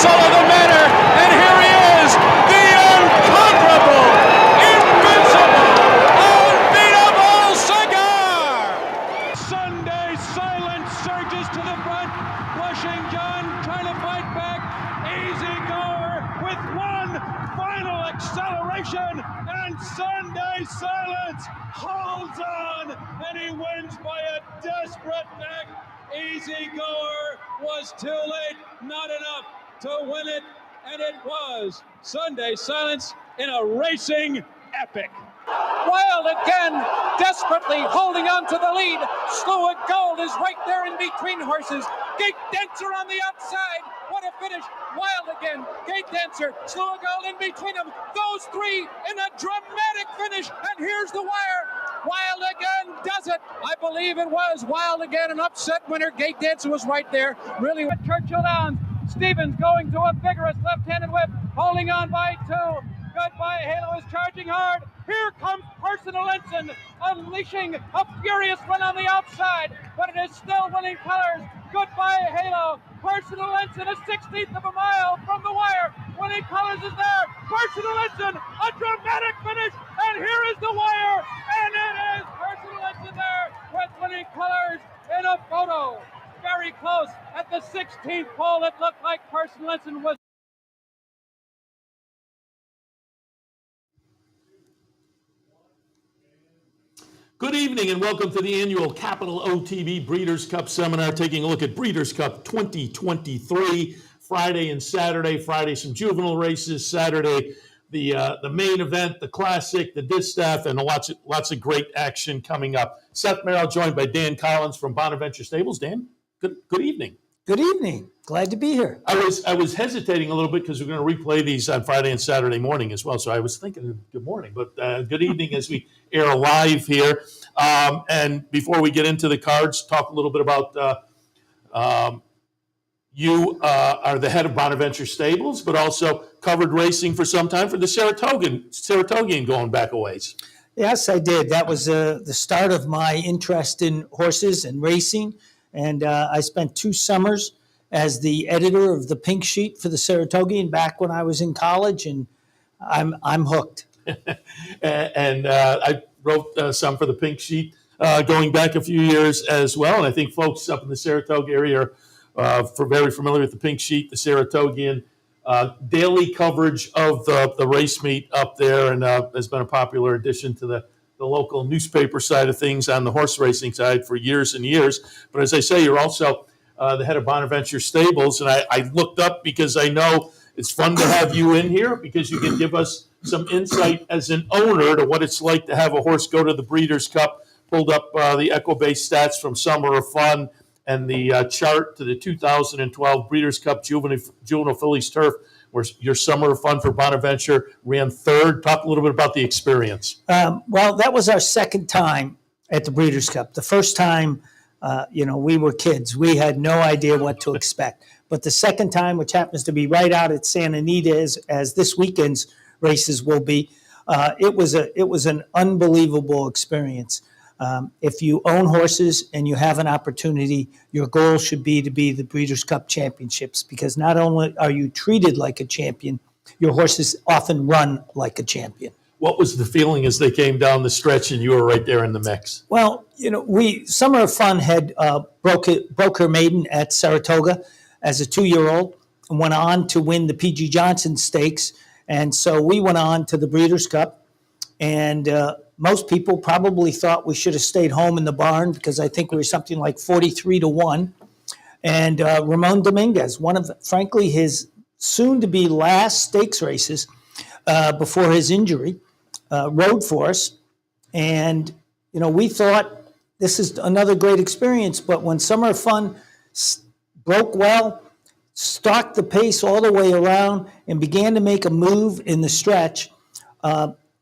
muscle of the matter, and here he is, the unconquerable, invincible, unbeatable Cigar! Sunday silence surges to the front, pushing John, trying to fight back. Easy goer with one final acceleration, and Sunday silence holds on, and he wins by a desperate neck. Easy goer was too late, not enough to win it, and it was Sunday silence in a racing epic. Wild again, desperately holding on to the lead. Slew of Gold is right there in between horses. Gate Dancer on the outside. What a finish. Wild again, Gate Dancer, Slew of Gold in between them. Those three in a dramatic finish. And here's the wire. Wild again does it. I believe it was Wild again, an upset winner. Gate Dancer was right there. Really with Churchill Downs. Stevens going to a vigorous left-handed whip, holding on by two. Goodbye Halo is charging hard. Here comes Personal Ensign, unleashing a furious run on the outside, but it is still winning colors. Goodbye Halo. Personal Ensign, a 16th of a mile from the wire. Winning colors is there. Personal Ensign, a dramatic finish, and here is the wire, and it is Personal Ensign there with winning colors in a photo. Very close at the 16th pole. It looked like Personal Ensign was. Good evening and welcome to the annual Capital OTB Breeders' Cup Seminar, taking a look at Breeders' Cup 2023, Friday and Saturday. Friday, some juvenile races. Saturday, the main event, the Classic, the Distaff, and lots of great action coming up. Seth Merrow joined by Dan Collins from Bonaventure Stables. Dan, good evening. Good evening. Glad to be here. I was hesitating a little bit because we're going to replay these on Friday and Saturday morning as well. So I was thinking good morning, but good evening as we air live here. And before we get into the cards, talk a little bit about you are the head of Bonaventure Stables, but also covered racing for some time for the Saratogian going back a ways. Yes, I did. That was the start of my interest in horses and racing. And I spent 2 summers as the editor of the Pink Sheet for the Saratogian back when I was in college, and I'm hooked. And I wrote some for the Pink Sheet going back a few years as well. And I think folks up in the Saratoga area are very familiar with the Pink Sheet, the Saratogian. Daily coverage of the race meet up there, and has been a popular addition to the local newspaper side of things on the horse racing side for years and years. But as I say, you're also the head of Bonaventure Stables, and I looked up because I know it's fun to have you in here because you can give us some insight as an owner to what it's like to have a horse go to the Breeders' Cup. Pulled up the Equibase stats from Summer of Fun and the chart to the 2012 Breeders' Cup Juvenile Fillies Turf, where your Summer of Fun for Bonaventure ran 3rd. Talk a little bit about the experience. Well, that was our second time at the Breeders' Cup. The first time, we were kids. We had no idea what to expect. But the second time, which happens to be right out at Santa Anita as this weekend's races will be, it was an unbelievable experience. If you own horses and you have an opportunity, your goal should be to be the Breeders' Cup Championships, because not only are you treated like a champion, your horses often run like a champion. What was the feeling as they came down the stretch and you were right there in the mix? Well, Summer of Fun had broke her maiden at Saratoga as a 2-year-old and went on to win the P.G. Johnson Stakes. And so we went on to the Breeders' Cup, and most people probably thought we should have stayed home in the barn because I think we were something like 43-1. And Ramon Dominguez, one of, frankly, his soon-to-be last stakes races before his injury, rode for us. And, we thought this is another great experience. But when Summer of Fun broke well, stalked the pace all the way around, and began to make a move in the stretch,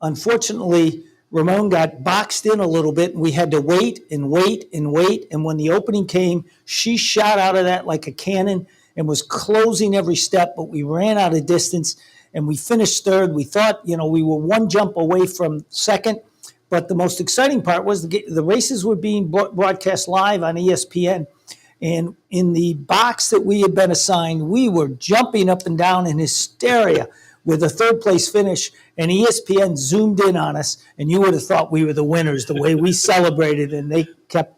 unfortunately, Ramon got boxed in a little bit, and we had to wait and wait and wait. And when the opening came, she shot out of that like a cannon and was closing every step, but we ran out of distance, and we finished 3rd. We thought, we were 1 jump away from 2nd, but the most exciting part was the races were being broadcast live on ESPN, And in the box that we had been assigned, we were jumping up and down in hysteria with a third place finish, and ESPN zoomed in on us, and you would have thought we were the winners the way we celebrated, and they kept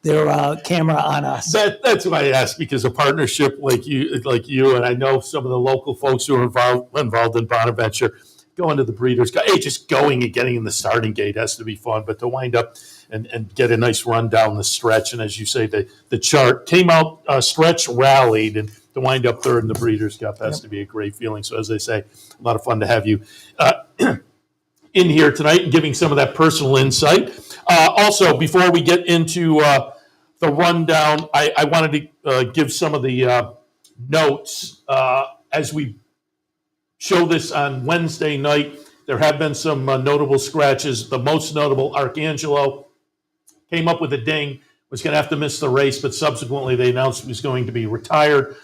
their camera on us. That's why I asked, because a partnership like you, and I know some of the local folks who are involved in Bonaventure, going to the Breeders' Cup, hey, just going and getting in the starting gate has to be fun, but to wind up and get a nice run down the stretch, and as you say, the chart came out, stretch rallied, and to wind up third in the Breeders' Cup has to be a great feeling. So as they say, a lot of fun to have you in here tonight and giving some of that personal insight. Also, before we get into the rundown, I wanted to give some of the notes as we show this on Wednesday night. There have been some notable scratches. The most notable, Arcangelo, came up with a ding, was going to have to miss the race, but subsequently they announced he was going to be retired.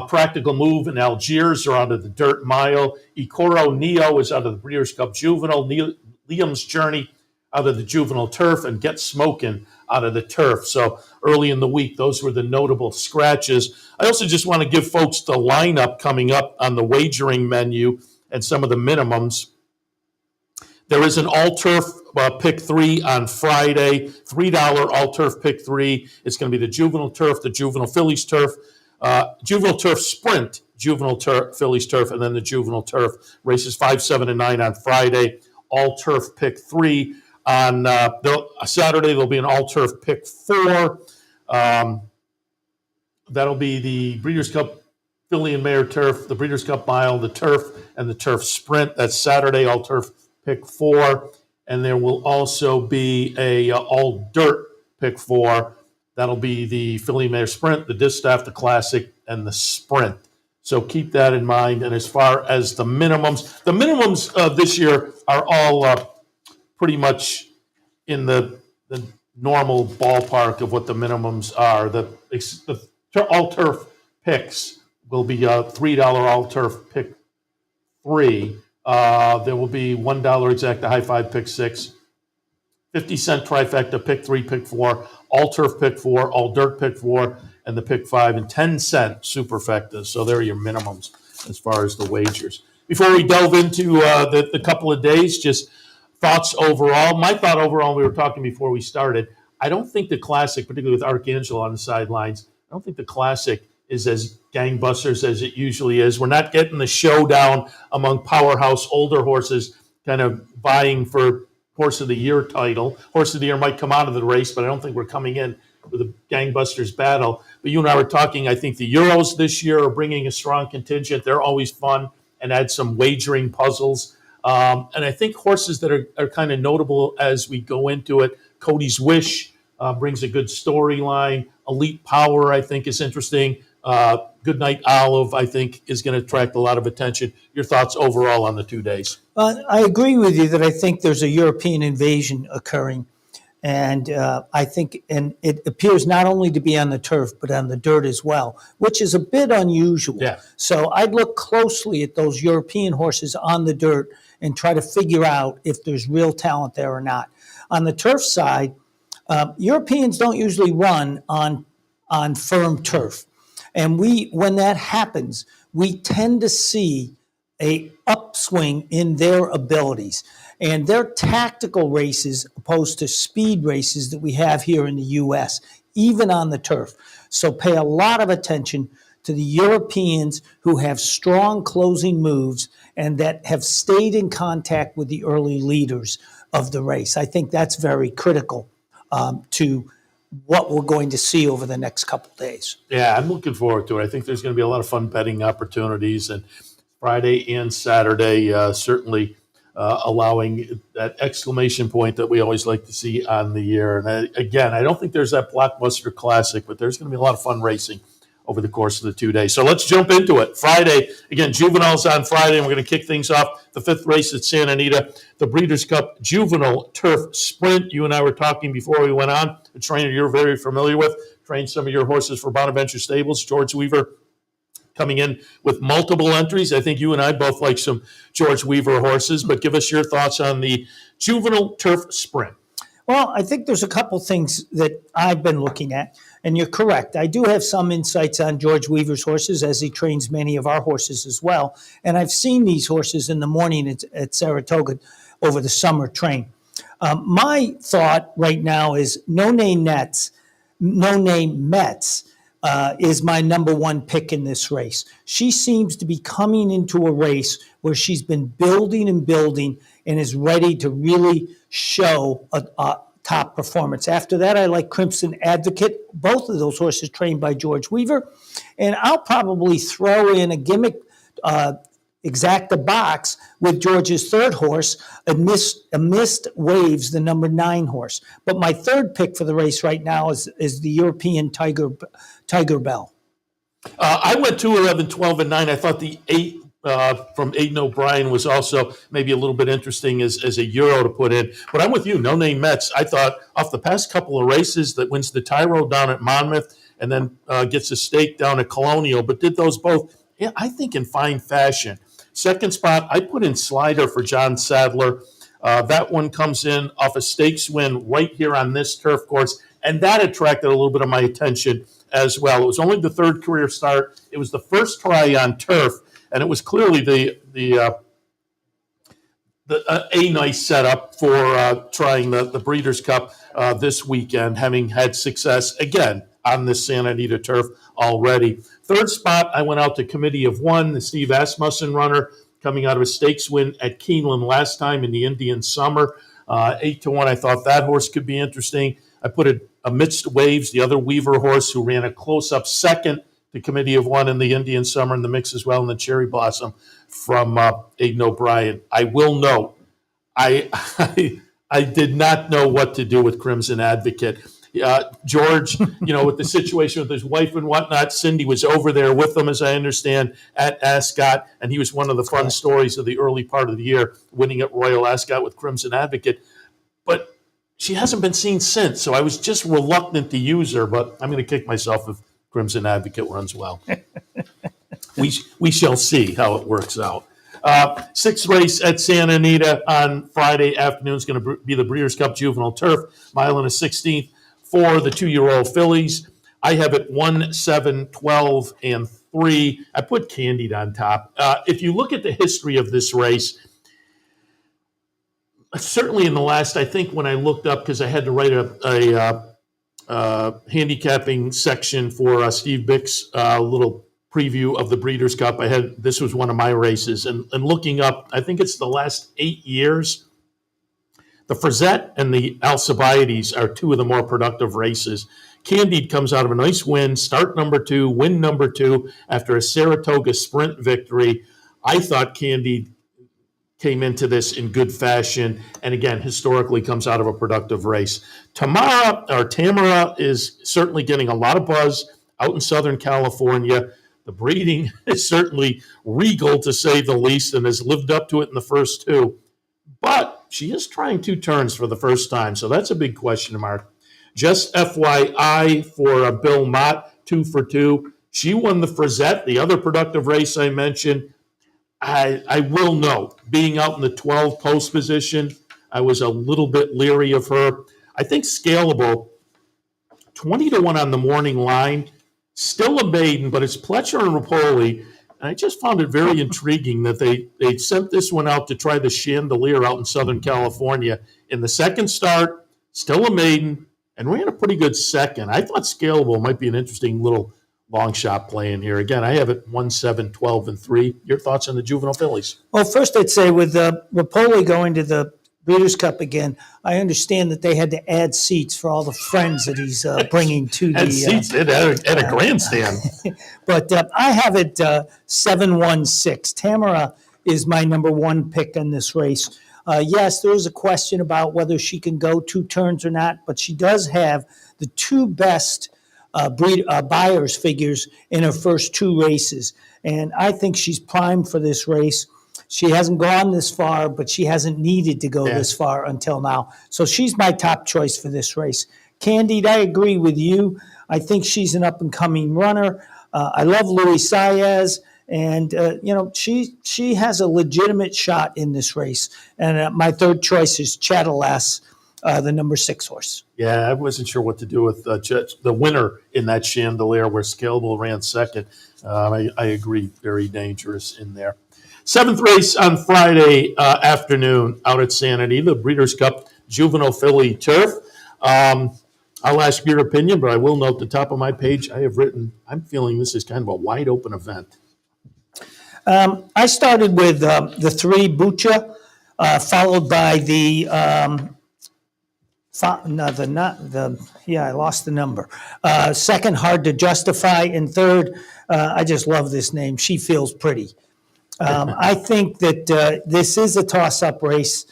Practical Move and Algiers are out of the Dirt Mile. Ikoro Neo is out of the Breeders' Cup Juvenile. Liam's Journey out of the Juvenile Turf, and Get Smokin' out of the Turf. So early in the week, those were the notable scratches. I also just want to give folks the lineup coming up on the wagering menu and some of the minimums. There is an all-turf pick 3 on Friday, $3 all-turf pick 3. It's going to be the Juvenile Turf, the Juvenile Phillies Turf, Juvenile Turf Sprint, Juvenile Turf, Phillies Turf, and then the Juvenile Turf. Races 5, 7, and 9 on Friday. All-turf pick 3. On Saturday, there'll be an all-turf pick 4. That'll be the Breeders' Cup Filly and Mare Turf, the Breeders' Cup Mile, the Turf, and the Turf Sprint. That's Saturday, all-turf pick 4. And there will also be a all-dirt pick 4. That'll be the Filly and Mare Sprint, the Distaff, the Classic, and the Sprint. So keep that in mind. And as far as the minimums this year are all pretty much in the normal ballpark of what the minimums are. The all-turf picks will be $3 all-turf pick 3. There will be $1 exacta high five pick 6, 50-cent trifecta pick 3, pick 4, all-turf pick 4, all-dirt pick 4, and the pick 5, and 10-cent superfectas. So there are your minimums as far as the wagers. Before we delve into the couple of days, just thoughts overall. My thought overall, we were talking before we started, I don't think the Classic, particularly with Arcangelo on the sidelines, I don't think the Classic is as gangbusters as it usually is. We're not getting the showdown among powerhouse older horses kind of vying for Horse of the Year title. Horse of the Year might come out of the race, but I don't think we're coming in with a gangbusters battle. But you and I were talking, I think the Euros this year are bringing a strong contingent. They're always fun and add some wagering puzzles. And I think horses that are kind of notable as we go into it, Cody's Wish brings a good storyline. Elite Power, I think, is interesting. Goodnight Olive, I think, is going to attract a lot of attention. Your thoughts overall on the 2 days? I agree with you that I think there's a European invasion occurring. And I think, and it appears not only to be on the turf, but on the dirt as well, which is a bit unusual. Yeah. So I'd look closely at those European horses on the dirt and try to figure out if there's real talent there or not. On the turf side, Europeans don't usually run on firm turf. And when that happens, we tend to see a upswing in their abilities. And they're tactical races opposed to speed races that we have here in the U.S., even on the turf. So pay a lot of attention to the Europeans who have strong closing moves and that have stayed in contact with the early leaders of the race. I think that's very critical to what we're going to see over the next couple of days. Yeah, I'm looking forward to it. I think there's going to be a lot of fun betting opportunities, and Friday and Saturday certainly allowing that exclamation point that we always like to see on the year. And again, I don't think there's that blockbuster classic, but there's going to be a lot of fun racing over the course of the 2 days. So let's jump into it. Friday, again, Juveniles on Friday, and we're going to kick things off. The 5th race at Santa Anita, the Breeders' Cup Juvenile Turf Sprint. You and I were talking before we went on. A trainer you're very familiar with, trained some of your horses for Bonaventure Stables, George Weaver, coming in with multiple entries. I think you and I both like some George Weaver horses, but give us your thoughts on the Juvenile Turf Sprint. Well, I think there's a couple things that I've been looking at, and you're correct. I do have some insights on George Weaver's horses, as he trains many of our horses as well. And I've seen these horses in the morning at Saratoga over the summer train. My thought right now is No Name Mets is my number one pick in this race. She seems to be coming into a race where she's been building and building and is ready to really show a top performance. After that, I like Crimson Advocate. Both of those horses trained by George Weaver. And I'll probably throw in a gimmick Exacta box with George's third horse, Amidst Waves, the number 9 horse. But my third pick for the race right now is the European Tiger Bell. I went 2, 11, 12, and 9. I thought the 8 from Aidan O'Brien was also maybe a little bit interesting as a Euro to put in. But I'm with you, No Name Mets. I thought off the past couple of races that wins the Tyro down at Monmouth and then gets a stake down at Colonial, but did those both, I think, in fine fashion. Second spot, I put in Slider for John Sadler. That one comes in off a stakes win right here on this turf course, and that attracted a little bit of my attention as well. It was only the third career start. It was the first try on turf, and it was clearly a nice setup for trying the Breeders' Cup this weekend, having had success again on this Santa Anita turf already. Third spot, I went out to Committee of One, the Steve Asmussen runner, coming out of a stakes win at Keeneland last time in the Indian Summer. 8-1, I thought that horse could be interesting. I put it Amidst Waves, the other Weaver horse who ran a close-up second to Committee of One in the Indian Summer in the mix as well, and the Cherry Blossom from Aidan O'Brien. I will note, I did not know what to do with Crimson Advocate. George, with the situation with his wife and whatnot, Cindy was over there with him, as I understand, at Ascot, and he was one of the fun stories of the early part of the year, winning at Royal Ascot with Crimson Advocate. But she hasn't been seen since, so I was just reluctant to use her, but I'm going to kick myself if Crimson Advocate runs well. We shall see how it works out. Sixth race at Santa Anita on Friday afternoon is going to be the Breeders' Cup Juvenile Turf, mile and a 16th. For the 2-year-old fillies, I have it 1, 7, 12, and 3. I put Candied on top. If you look at the history of this race, certainly in the last, I think when I looked up, because I had to write a handicapping section for Steve Bick's little preview of the Breeders' Cup, this was one of my races. And looking up, I think it's the last 8 years, the Frazette and the Alcibiades are 2 of the more productive races. Candied comes out of a nice win, start number 2, win number 2 after a Saratoga sprint victory. I thought Candied came into this in good fashion, and again, historically comes out of a productive race. Tamara is certainly getting a lot of buzz out in Southern California. The breeding is certainly regal, to say the least, and has lived up to it in the first 2. But she is trying 2 turns for the first time, so that's a big question mark. Just FYI for Bill Mott, 2 for 2. She won the Frazette, the other productive race I mentioned. I will note, being out in the 12 post position, I was a little bit leery of her. I think scalable, 20-1 on the morning line, still a maiden, but it's Pletcher and Rapoli. And I just found it very intriguing that they sent this one out to try the Chandelier out in Southern California. In the second start, still a maiden, and ran a pretty good second. I thought scalable might be an interesting little long shot play in here. Again, I have it 1, 7, 12, and 3. Your thoughts on the juvenile fillies? Well, first I'd say with Rapoli going to the Breeders' Cup again, I understand that they had to add seats for all the friends that he's bringing to the seats at a grandstand. But I have it 7-1-6. Tamara is my number 1 pick in this race. Yes, there is a question about whether she can go 2 turns or not, but she does have the 2 best buyers figures in her first 2 races, and I think she's primed for this race. She hasn't gone this far, but she hasn't needed to go this far until now. So she's my top choice for this race. Candied, I agree with you. I think she's an up-and-coming runner. I love Luis Saez, and she has a legitimate shot in this race. And my third choice is Chatelass the number 6 horse. Yeah, I wasn't sure what to do with the winner in that Chandelier where Scalable ran second. I agree, very dangerous in there. 7th race on Friday afternoon out at Santa Anita, the Breeders' Cup Juvenile Filly Turf. I'll ask your opinion, but I will note the top of my page I have written, I'm feeling this is kind of a wide open event. I started with the 3 Bucha, followed by the I lost the number. Second, Hard to Justify, and third, I just love this name. She Feels Pretty. I think that this is a toss-up race.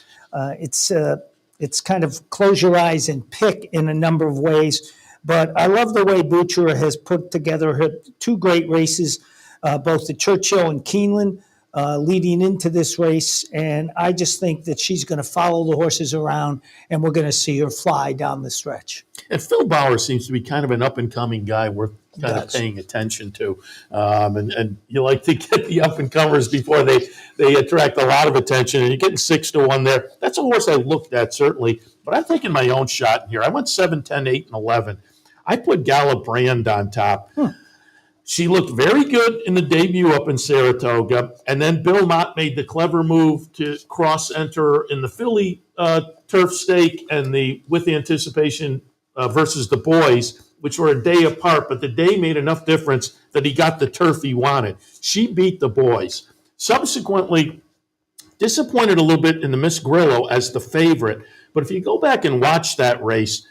It's kind of close your eyes and pick in a number of ways. But I love the way Butcher has put together her 2 great races, both the Churchill and Keeneland, leading into this race. And I just think that she's going to follow the horses around, and we're going to see her fly down the stretch. And Phil Bauer seems to be kind of an up-and-coming guy worth kind of paying attention to. And you like to get the up-and-comers before they attract a lot of attention. And you're getting 6-1 there. That's a horse I looked at, certainly. But I'm taking my own shot here. I went 7, 10, 8, and 11. I put Gala Brand on top. She looked very good in the debut up in Saratoga. And then Bill Mott made the clever move to cross-enter in the Philly turf stake and the With Anticipation versus the boys, which were a day apart, but the day made enough difference that he got the turf he wanted. She beat the boys. Subsequently, disappointed a little bit in the Miss Grillo as the favorite. But if you go back and watch that race,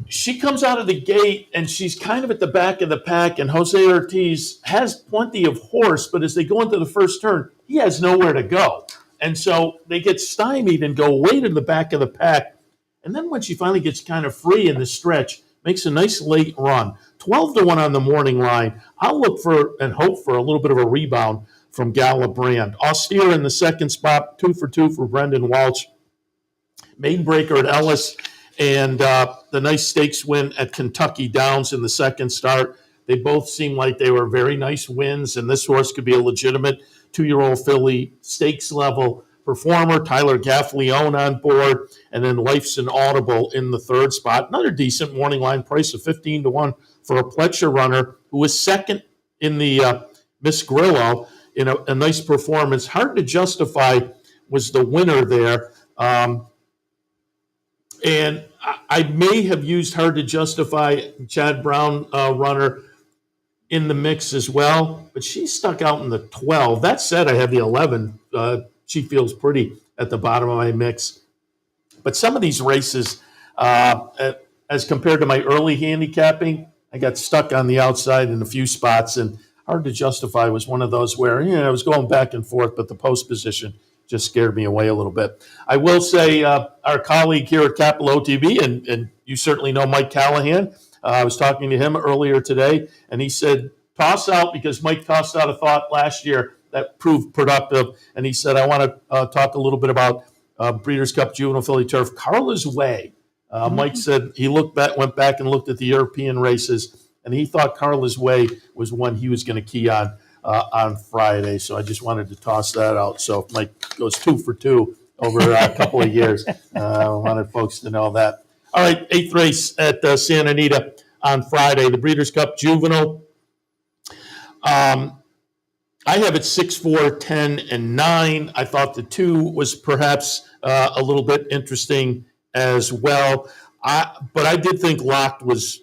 she comes out of the gate and she's kind of at the back of the pack, and Jose Ortiz has plenty of horse, but as they go into the first turn, he has nowhere to go. And so they get stymied and go way to the back of the pack. And then when she finally gets kind of free in the stretch, makes a nice late run. 12-1 on the morning line. I'll look for and hope for a little bit of a rebound from Gala Brand. Austere in the second spot, 2 for 2 for Brendan Walsh. Maidbreaker at Ellis, and the nice stakes win at Kentucky Downs in the second start. They both seem like they were very nice wins, and this horse could be a legitimate 2-year-old filly stakes level performer. Tyler Gaffleone on board, and then Life's an Audible in the third spot. Another decent morning line price of 15-1 for a Pletcher runner who was second in the Miss Grillo in a nice performance. Hard to Justify was the winner there. And I may have used Hard to Justify, Chad Brown runner, in the mix as well, but she stuck out in the 12. That said, I have the 11. She Feels Pretty at the bottom of my mix. But some of these races, as compared to my early handicapping, I got stuck on the outside in a few spots, and Hard to Justify was one of those where I was going back and forth, but the post position just scared me away a little bit. I will say our colleague here at Capital OTB, and you certainly know Mike Callahan. I was talking to him earlier today, and he said, toss out, because Mike tossed out a thought last year that proved productive. And he said, I want to talk a little bit about Breeders' Cup Juvenile Filly Turf. Carla's Way. Mike said he went back and looked at the European races, and he thought Carla's Way was one he was going to key on Friday. So I just wanted to toss that out. So if Mike goes 2 for 2 over a couple of years, I wanted folks to know that. All right, 8th race at Santa Anita on Friday, the Breeders' Cup Juvenile. I have it 6, 4, 10, and 9. I thought the 2 was perhaps a little bit interesting as well. But I did think Locked was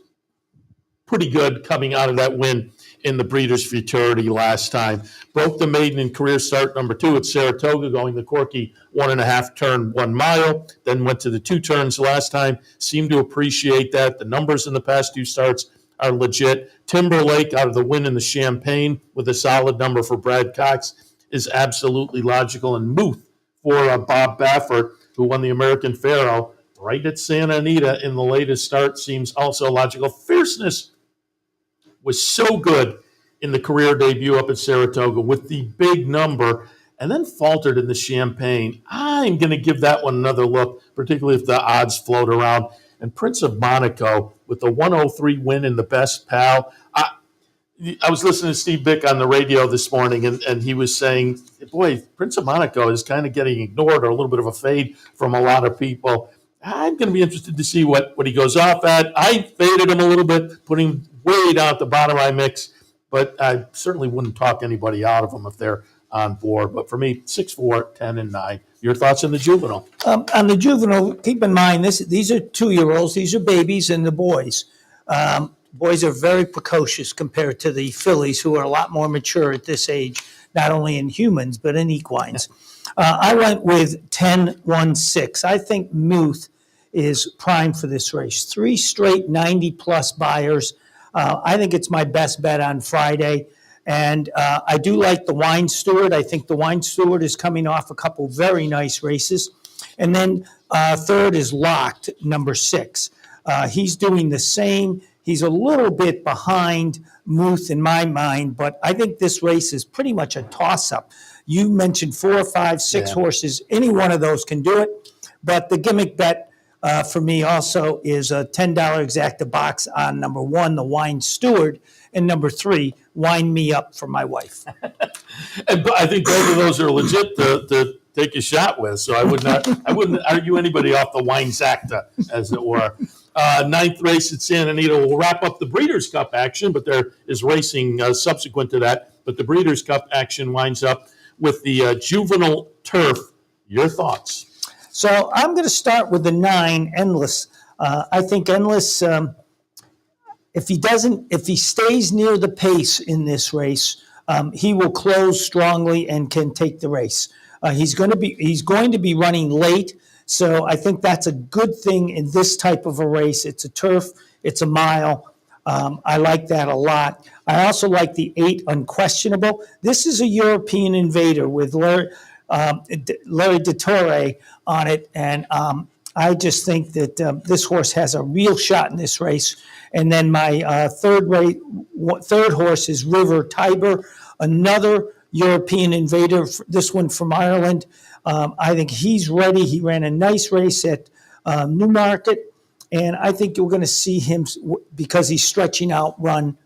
pretty good coming out of that win in the Breeders' Futurity last time. Broke the maiden in career start number 2 at Saratoga, going the Corky 1.5 turn 1 mile, then went to the 2 turns last time. Seemed to appreciate that. The numbers in the past 2 starts are legit. Timberlake out of the win in the Champagne with a solid number for Brad Cox is absolutely logical. And Muth for Bob Baffert, who won the American Pharoah right at Santa Anita in the latest start, seems also logical. Fierceness was so good in the career debut up at Saratoga with the big number, and then faltered in the Champagne. I'm going to give that one another look, particularly if the odds float around. And Prince of Monaco with the 103 win in the Best Pal. I was listening to Steve Bick on the radio this morning, and he was saying, boy, Prince of Monaco is kind of getting ignored or a little bit of a fade from a lot of people. I'm going to be interested to see what he goes off at. I faded him a little bit, putting him way down at the bottom of my mix, but I certainly wouldn't talk anybody out of them if they're on board. But for me, 6-4, 10, and 9. Your thoughts on the juvenile? On the juvenile, keep in mind these are 2-year-olds. These are babies and the boys. Boys are very precocious compared to the fillies, who are a lot more mature at this age, not only in humans but in equines. I went with 10-1-6. I think Muth is prime for this race. 3 straight 90-plus buyers. I think it's my best bet on Friday. And I do like the Wine Steward. I think the Wine Steward is coming off a couple very nice races. And then third is Locked, number 6. He's doing the same. He's a little bit behind Muth in my mind, but I think this race is pretty much a toss-up. You mentioned 4, 5, 6 horses. Any one of those can do it. But the gimmick bet for me also is a $10 exacta box on number 1, the Wine Steward, and number 3, Wine Me Up for my wife. And I think both of those are legit to take a shot with. So I wouldn't argue anybody off the Wine Zacta, as it were. 9th race at Santa Anita will wrap up the Breeders' Cup action, but there is racing subsequent to that. But the Breeders' Cup action winds up with the juvenile turf. Your thoughts? So I'm going to start with the 9, Endless. I think Endless, if he stays near the pace in this race, he will close strongly and can take the race. He's going to be running late, so I think that's a good thing in this type of a race. It's a turf, it's a mile. I like that a lot. I also like the 8, Unquestionable. This is a European invader with Larry DeTore on it, and I just think that this horse has a real shot in this race. And then my third horse is River Tiber, another European invader, this one from Ireland. I think he's ready. He ran a nice race at Newmarket, and I think we're going to see him, because he's stretching out, run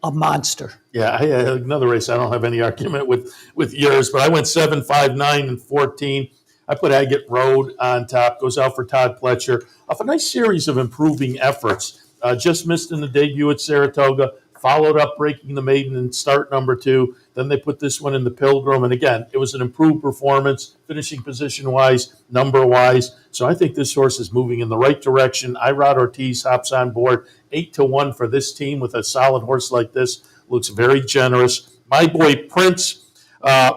a monster. Yeah, another race I don't have any argument with yours, but I went 7, 5, 9, and 14. I put Agate Road on top, goes out for Todd Pletcher, off a nice series of improving efforts. Just missed in the debut at Saratoga, followed up breaking the maiden in start number 2. Then they put this one in the Pilgrim, and again, it was an improved performance, finishing position-wise, number-wise. So I think this horse is moving in the right direction. Irod Ortiz hops on board, 8-1 for this team with a solid horse like this. Looks very generous. My boy Prince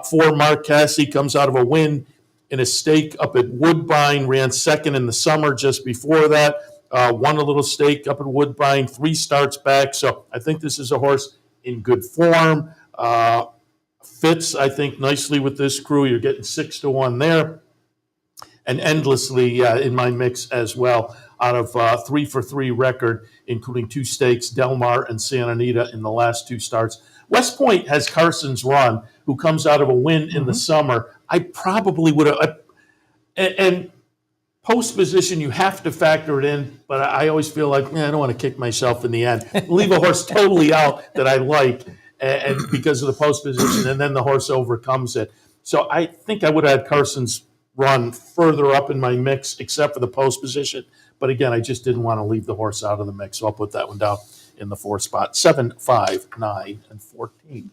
for Mark Cassie comes out of a win in a stake up at Woodbine, ran second in the summer just before that. Won a little stake up at Woodbine, 3 starts back. So I think this is a horse in good form. Fits, I think, nicely with this crew. You're getting 6-1 there. And Endlessly in my mix as well, out of 3-for-3 record, including 2 stakes, Del Mar and Santa Anita in the last 2 starts. West Point has Carson's Run, who comes out of a win in the summer. I probably would have. And post position, you have to factor it in, but I always feel like, I don't want to kick myself in the end. Leave a horse totally out that I like, and because of the post position, and then the horse overcomes it. So I think I would have had Carson's Run further up in my mix, except for the post position. But again, I just didn't want to leave the horse out of the mix, so I'll put that one down in the 4th spot. 7, 5, 9, and 14.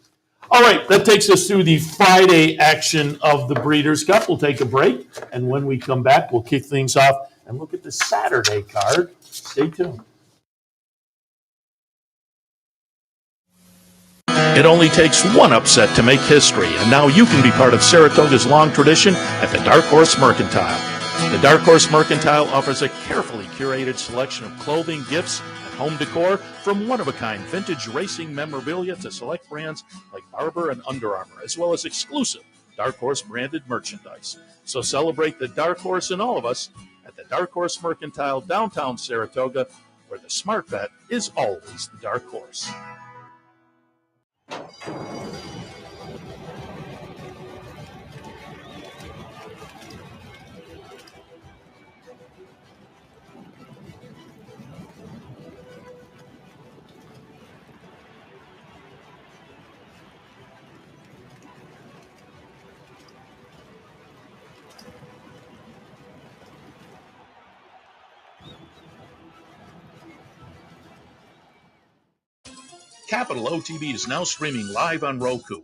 All right, that takes us through the Friday action of the Breeders' Cup. We'll take a break, and when we come back, we'll kick things off and look at the Saturday card. Stay tuned. It only takes one upset to make history, and now you can be part of Saratoga's long tradition at the Dark Horse Mercantile. The Dark Horse Mercantile offers a carefully curated selection of clothing, gifts, and home decor, from one-of-a-kind vintage racing memorabilia to select brands like Barber and Under Armour, as well as exclusive Dark Horse branded merchandise. So celebrate the Dark Horse in all of us at the Dark Horse Mercantile, downtown Saratoga, where the smart bet is always the Dark Horse. Capital OTB is now streaming live on Roku.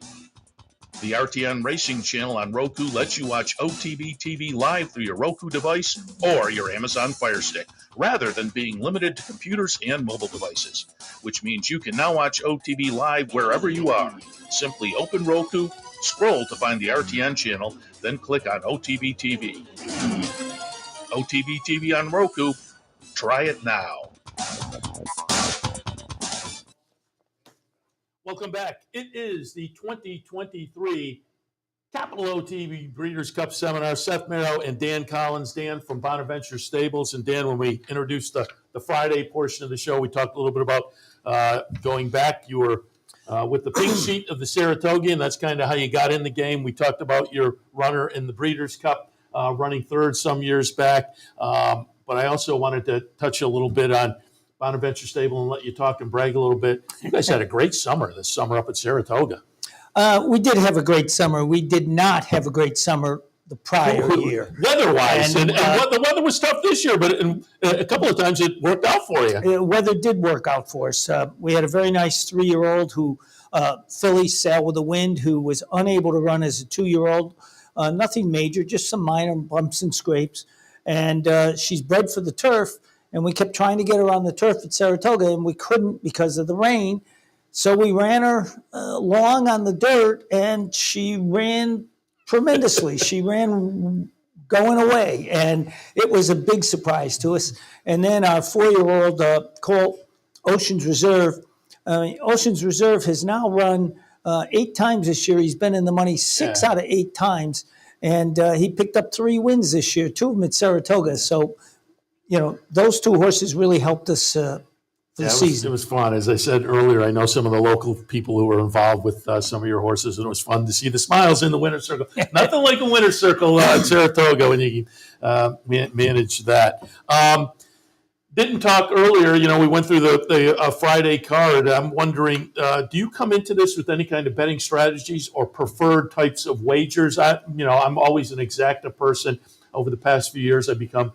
The RTN Racing channel on Roku lets you watch OTB TV live through your Roku device or your Amazon Fire Stick, rather than being limited to computers and mobile devices, which means you can now watch OTB live wherever you are. Simply open Roku, scroll to find the RTN channel, then click on OTB TV. OTB TV on Roku. Try it now. Welcome back. It is the 2023 Capital OTB Breeders' Cup Seminar. Seth Merrow and Dan Collins. Dan from Bonaventure Stables. And Dan, when we introduced the Friday portion of the show, we talked a little bit about going back. You were with the pink sheet of the Saratoga, and that's kind of how you got in the game. We talked about your runner in the Breeders' Cup, running third some years back. But I also wanted to touch a little bit on Bonaventure Stable and let you talk and brag a little bit. You guys had a great summer this summer up at Saratoga. We did have a great summer. We did not have a great summer the prior year. Weather-wise, and the weather was tough this year, but a couple of times it worked out for you. Weather did work out for us. We had a very nice 3-year-old who filly sailed with the wind, who was unable to run as a 2-year-old. Nothing major, just some minor bumps and scrapes. And she's bred for the turf. And we kept trying to get her on the turf at Saratoga, and we couldn't because of the rain. So we ran her long on the dirt, and she ran tremendously. She ran going away, and it was a big surprise to us. And then our 4-year-old colt, Ocean's Reserve. Ocean's Reserve has now run 8 times this year. He's been in the money 6 out of 8 times, and he picked up 3 wins this year, 2 of them at Saratoga. So, you know, those 2 horses really helped us for the season. It was fun. As I said earlier, I know some of the local people who were involved with some of your horses, and it was fun to see the smiles in the winner's circle. Nothing like a winner's circle at Saratoga when you manage that. Didn't talk earlier, you know, we went through the Friday card. I'm wondering, do you come into this with any kind of betting strategies or preferred types of wagers? I'm always an exacta person. Over the past few years, I've become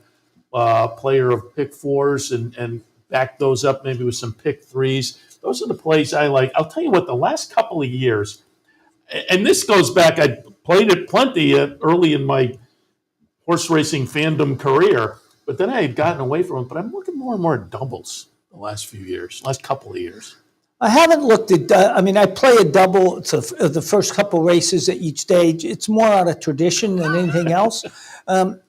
player of pick 4s and back those up maybe with some pick 3s. Those are the plays I like. I'll tell you what, the last couple of years, and this goes back, I played it plenty early in my horse racing fandom career, but then I had gotten away from it. But I'm looking more and more at doubles the last couple of years. I haven't looked at, I play a double to the first couple races at each stage. It's more out of tradition than anything else.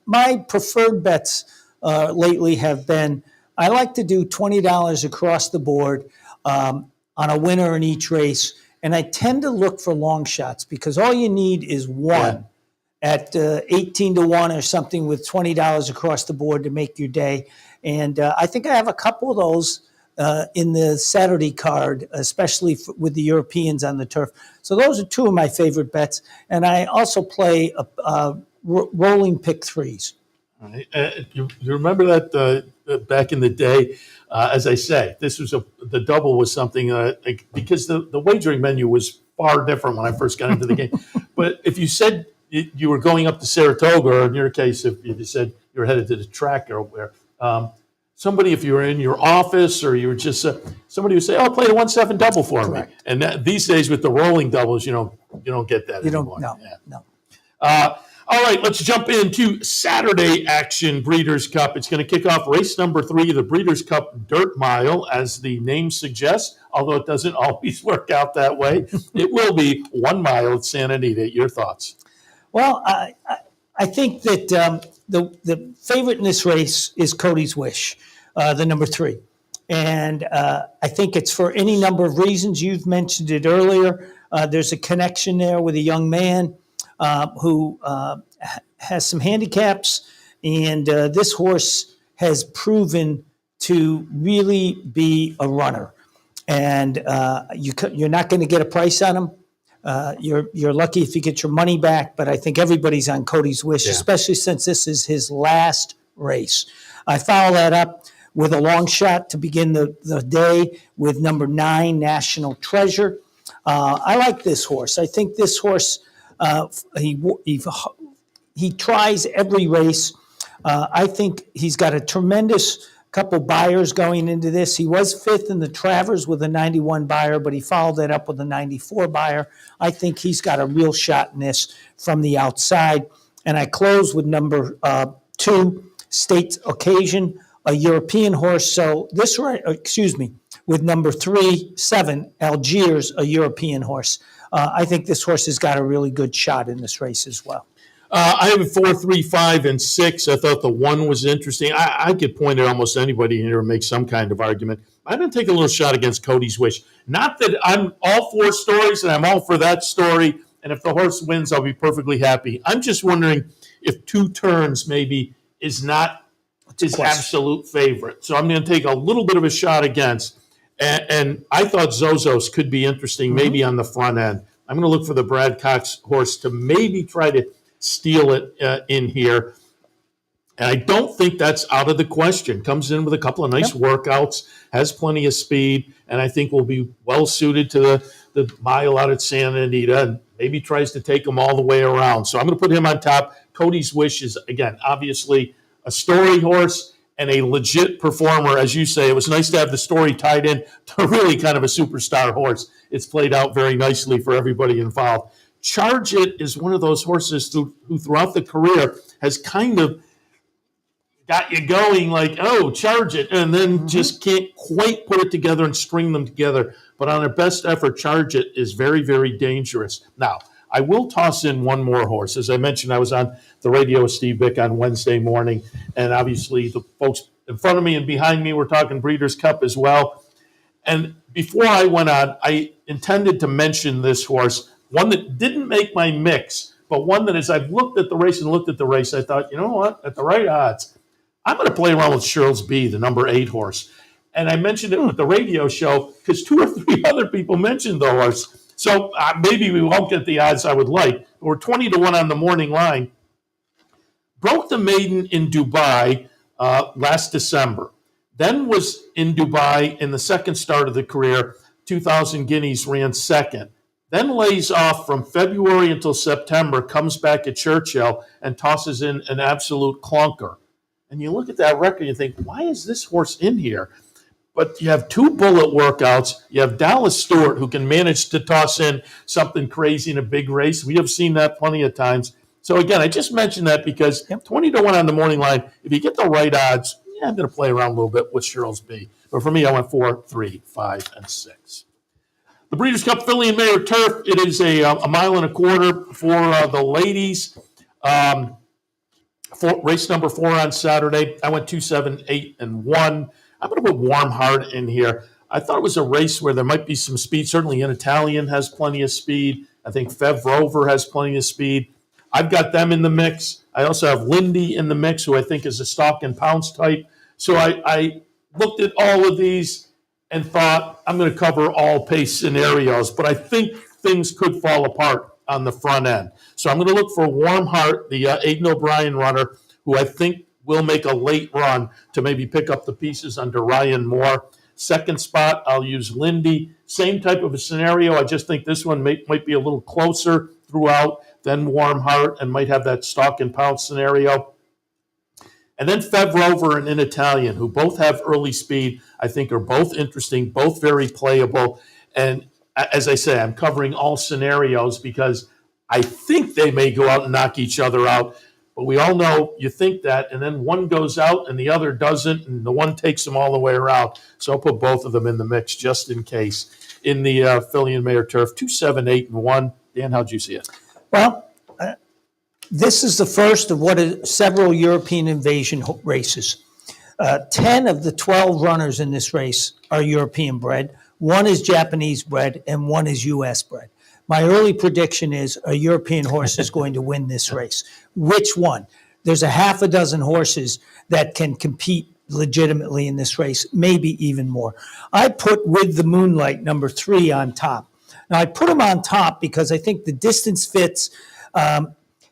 My preferred bets lately have been, I like to do $20 across the board on a winner in each race. And I tend to look for long shots because all you need is one at 18 to 1 or something with $20 across the board to make your day. And I think I have a couple of those in the Saturday card, especially with the Europeans on the turf. So those are 2 of my favorite bets. And I also play rolling pick 3s. You remember that back in the day, as I say, the double was something because the wagering menu was far different when I first got into the game. But if you said you were going up to Saratoga, or in your case, if you said you were headed to the track or where, somebody, if you were in your office or you were just somebody would say, "Oh, play the 1-7 double for Correct. me." And these days with the rolling doubles, you don't get that anymore. No. All right, let's jump into Saturday action, Breeders' Cup. It's going to kick off race number 3, the Breeders' Cup Dirt Mile, as the name suggests, although it doesn't always work out that way. It will be 1 mile at Santa Anita. Your thoughts? Well, I think that the favorite in this race is Cody's Wish, the number 3. And I think it's for any number of reasons. You've mentioned it earlier. There's a connection there with a young man who has some handicaps, and this horse has proven to really be a runner. And you're not going to get a price on him. You're lucky if you get your money back, but I think everybody's on Cody's Wish, especially since this is his last race. I follow that up with a long shot to begin the day with number 9, National Treasure. I like this horse. I think this horse, he tries every race. I think he's got a tremendous couple buyers going into this. He was fifth in the Travers with a 91 buyer, but he followed that up with a 94 buyer. I think he's got a real shot in this from the outside. And I close with number 2, State Occasion, a European horse. So this, with number 3, 7, Algiers, a European horse. I think this horse has got a really good shot in this race as well. I have 4, 3, 5, and 6. I thought the 1 was interesting. I could point at almost anybody here and make some kind of argument. I'm going to take a little shot against Cody's Wish. Not that I'm all for stories and I'm all for that story, and if the horse wins, I'll be perfectly happy. I'm just wondering if 2 turns maybe is not his absolute favorite. So I'm going to take a little bit of a shot against. And I thought Zozos could be interesting, maybe on the front end. I'm going to look for the Brad Cox horse to maybe try to steal it in here. And I don't think that's out of the question. Comes in with a couple of nice workouts, has plenty of speed, and I think will be well suited to the mile out at Santa Anita, and maybe tries to take them all the way around. So I'm going to put him on top. Cody's Wish is, again, obviously a story horse and a legit performer. As you say, it was nice to have the story tied in to really kind of a superstar horse. It's played out very nicely for everybody involved. Charge It is one of those horses who throughout the career has kind of got you going like, oh, Charge It, and then just can't quite put it together and string them together. But on her best effort, Charge It is very, very dangerous. Now, I will toss in one more horse. As I mentioned, I was on the radio with Steve Bick on Wednesday morning, and obviously the folks in front of me and behind me were talking Breeders' Cup as well. And before I went on, I intended to mention this horse, one that didn't make my mix, but one that as I've looked at the race, I thought, you know what, at the right odds, I'm going to play around with Cheryl's B, the number 8 horse. And I mentioned it with the radio show because 2 or 3 other people mentioned the horse. So maybe we won't get the odds I would like. But we're 20-1 on the morning line. Broke the maiden in Dubai last December. Then was in Dubai in the second start of the career. 2,000 guineas ran second. Then lays off from February until September, comes back at Churchill and tosses in an absolute clunker. And you look at that record and you think, why is this horse in here? But you have 2 bullet workouts. You have Dallas Stewart, who can manage to toss in something crazy in a big race. We have seen that plenty of times. So, again, I just mentioned that because 20-1 on the morning line, if you get the right odds, I'm going to play around a little bit with Cheryl's B. But for me, I went 4, 3, 5, and 6. The Breeders' Cup Filly and Mare Turf, it is a 1.25 miles for the ladies. Race number 4 on Saturday. I went 2, 7, 8, and 1. I'm going to put Warm Heart in here. I thought it was a race where there might be some speed. Certainly, An Italian has plenty of speed. I think Fev Rover has plenty of speed. I've got them in the mix. I also have Lindy in the mix, who I think is a stock and pounce type. So I looked at all of these and thought, I'm going to cover all pace scenarios. But I think things could fall apart on the front end. So I'm going to look for Warm Heart, the Aidan O'Brien runner, who I think will make a late run to maybe pick up the pieces under Ryan Moore. Second spot, I'll use Lindy. Same type of a scenario. I just think this one might be a little closer throughout than Warm Heart and might have that stock and pounce scenario. And then Fev Rover and An Italian, who both have early speed, I think are both interesting, both very playable. And as I say, I'm covering all scenarios because I think they may go out and knock each other out. But we all know you think that, and then one goes out and the other doesn't, and the one takes them all the way around. So I'll put both of them in the mix just in case. In the Filly and Mare Turf, 2, 7, 8, and 1. Dan, how'd you see it? Well, this is the first of what is several European invasion races. 10 of the 12 runners in this race are European bred. 1 is Japanese bred, and 1 is U.S. bred. My early prediction is a European horse is going to win this race. Which one? There's a half a dozen horses that can compete legitimately in this race, maybe even more. I put With the Moonlight, number 3, on top. Now, I put him on top because I think the distance fits.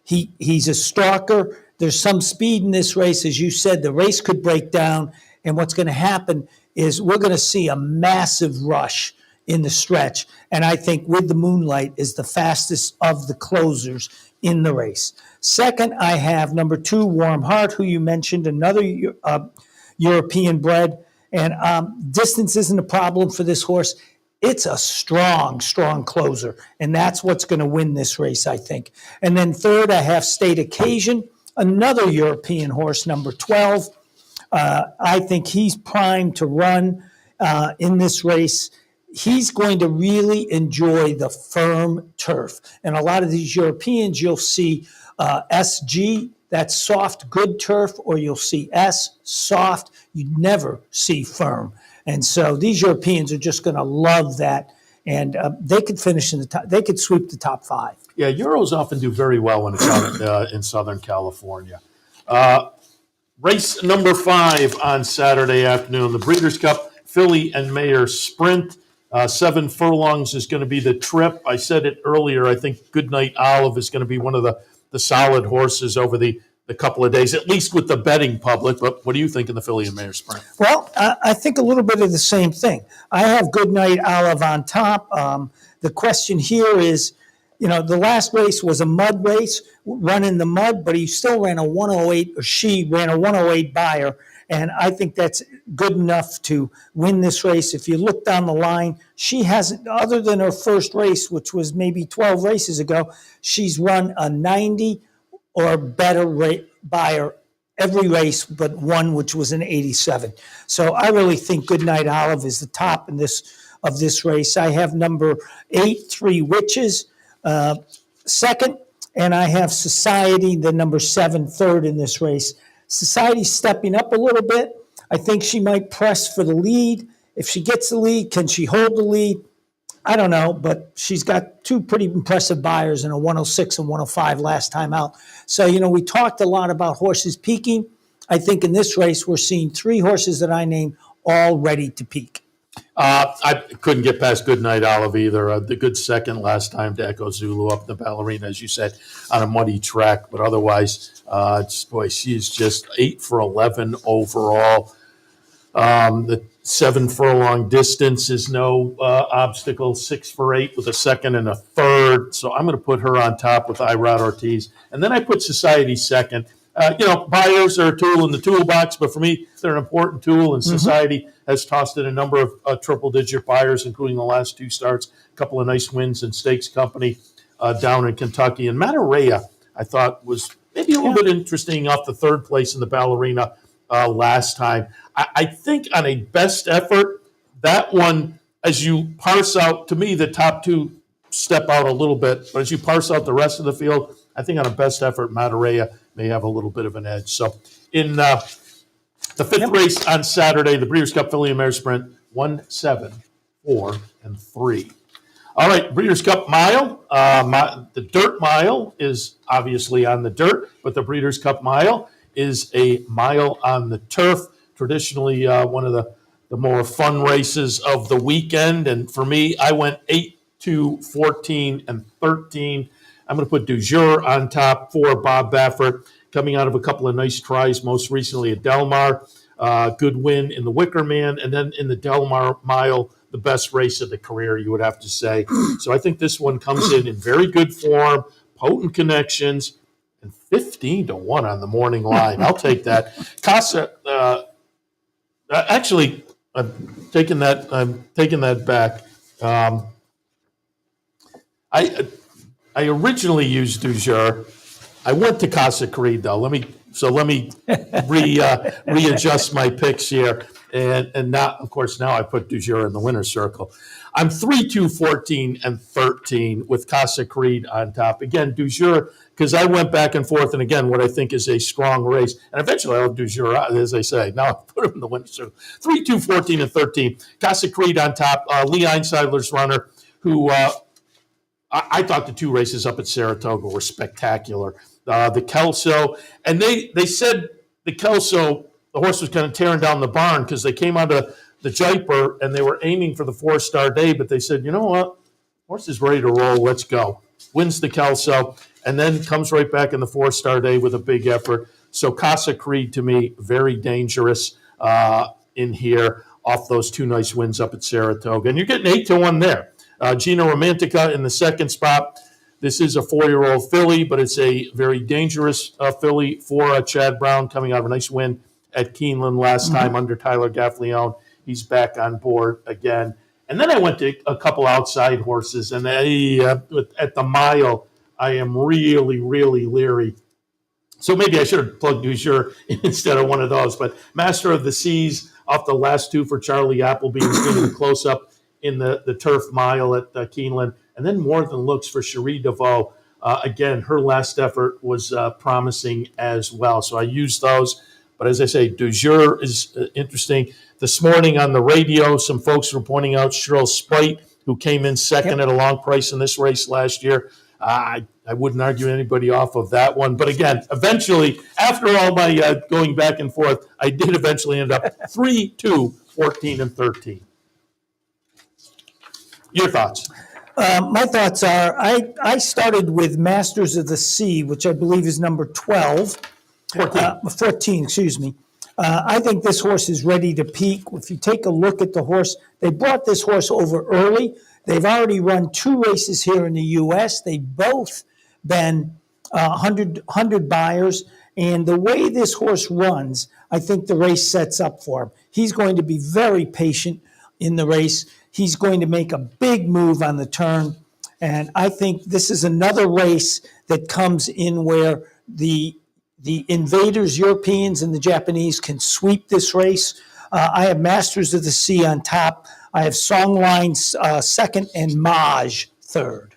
He's a stalker. There's some speed in this race. As you said, the race could break down, and what's going to happen is we're going to see a massive rush in the stretch, and I think With the Moonlight is the fastest of the closers in the race. Second, I have number 2, Warm Heart, who you mentioned, another European bred. And distance isn't a problem for this horse. It's a strong, strong closer, and that's what's going to win this race, I think. And then third, I have State Occasion, another European horse, number 12. I think he's primed to run in this race. He's going to really enjoy the firm turf. And a lot of these Europeans, you'll see SG, that's soft, good turf, or you'll see S, soft. You never see firm. And so these Europeans are just going to love that. And they could finish in the top. They could sweep the top 5. Yeah, Euros often do very well when it's out in Southern California. Race number 5 on Saturday afternoon, the Breeders' Cup Filly and Mare Sprint. 7 furlongs is going to be the trip. I said it earlier. I think Goodnight Olive is going to be one of the solid horses over the couple of days, at least with the betting public. But what do you think in the Filly and Mare Sprint? Well, I think a little bit of the same thing. I have Goodnight Olive on top. The question here is, the last race was a mud race, run in the mud, but he still ran a 108, or she ran a 108 buyer. And I think that's good enough to win this race. If you look down the line, she hasn't, other than her first race, which was maybe 12 races ago, she's run a 90 or better buyer every race but one, which was an 87. So I really think Goodnight Olive is the top of this race. I have number 8, 3 Witches, second, and I have Society, the number 7, third in this race. Society's stepping up a little bit. I think she might press for the lead. If she gets the lead, can she hold the lead? I don't know, but she's got 2 pretty impressive buyers in a 106 and 105 last time out. So, we talked a lot about horses peaking. I think in this race, we're seeing 3 horses that I named all ready to peak. I couldn't get past Goodnight Olive either. The good second last time to Echo Zulu up the Ballerina, as you said, on a muddy track. But otherwise, she's just 8 for 11 overall. The 7 furlong distance is no obstacle. 6 for 8 with a second and a third. So I'm going to put her on top with Irod Ortiz. And then I put Society second. Buyers are a tool in the toolbox, but for me, they're an important tool, and Society has tossed in a number of triple-digit buyers, including the last 2 starts, a couple of nice wins in Stakes Company down in Kentucky. And Matarrea, I thought, was maybe a little bit interesting off the 3rd place in the Ballerina last time. I think on a best effort, that one, as you parse out, to me, the top 2 step out a little bit, but as you parse out the rest of the field, I think on a best effort, Matarrea may have a little bit of an edge. So in the 5th race on Saturday, the Breeders' Cup Filly and Mare Sprint, 1, 7, 4, and 3. All right, Breeders' Cup Mile. The Dirt Mile is obviously on the dirt, but the Breeders' Cup Mile is a mile on the turf. Traditionally, one of the more fun races of the weekend. And for me, I went 8, 2, 14, and 13. I'm going to put Du Jour on top for Bob Baffert, coming out of a couple of nice tries, most recently at Del Mar. Good win in the Wicker Man, and then in the Del Mar Mile, the best race of the career, you would have to say. So I think this one comes in very good form, potent connections, and 15-1 on the morning line. I'll take that. Casa, actually, I'm taking that back. I originally used Du Jour. I went to Casa Creed, though. Let me readjust my picks here. And now, of course, now I put Du Jour in the winner's circle. I'm 3, 2, 14, and 13 with Casa Creed on top. Again, Du Jour, because I went back and forth, and again, what I think is a strong race. And eventually I'll Du Jour, as I say. Now I put him in the winner's circle. 3, 2, 14, and 13. Casa Creed on top. Lee Einsiedler's runner, who I thought the 2 races up at Saratoga were spectacular. The Kelso, and they said the Kelso, the horse was kind of tearing down the barn because they came onto the Jaipur and they were aiming for the 4-star day, but they said, you know what, horse is ready to roll, let's go. Wins the Kelso, and then comes right back in the 4-star day with a big effort. So Casa Creed, to me, very dangerous in here off those 2 nice wins up at Saratoga. And you're getting 8-1 there. Gina Romantica in the 2nd spot. This is a 4-year-old filly, but it's a very dangerous filly for Chad Brown, coming out of a nice win at Keeneland last time under Tyler Gaffleone. He's back on board again. And then I went to a couple outside horses, and at the mile, I am really, really leery. So maybe I should have plugged Dujour instead of one of those. But Master of the Seas off the last two for Charlie Appleby was getting a close-up in the turf mile at Keeneland. And then More Than Looks for Cherie DeVoe. Again, her last effort was promising as well. So I used those. But as I say, Dujour is interesting. This morning on the radio, some folks were pointing out Cheryl Spite, who came in second at a long price in this race last year. I wouldn't argue anybody off of that one. But again, eventually, after all my going back and forth, I did eventually end up 3, 2, 14, and 13. Your thoughts? My thoughts are, I started with Masters of the Sea, which I believe is number 12. 14, excuse me. I think this horse is ready to peak. If you take a look at the horse, they brought this horse over early. They've already run 2 races here in the U.S. They've both been 100 buyers. And the way this horse runs, I think the race sets up for him. He's going to be very patient in the race. He's going to make a big move on the turn. And I think this is another race that comes in where the invaders, Europeans and the Japanese, can sweep this race. I have Masters of the Sea on top. I have Songline second and Maj third.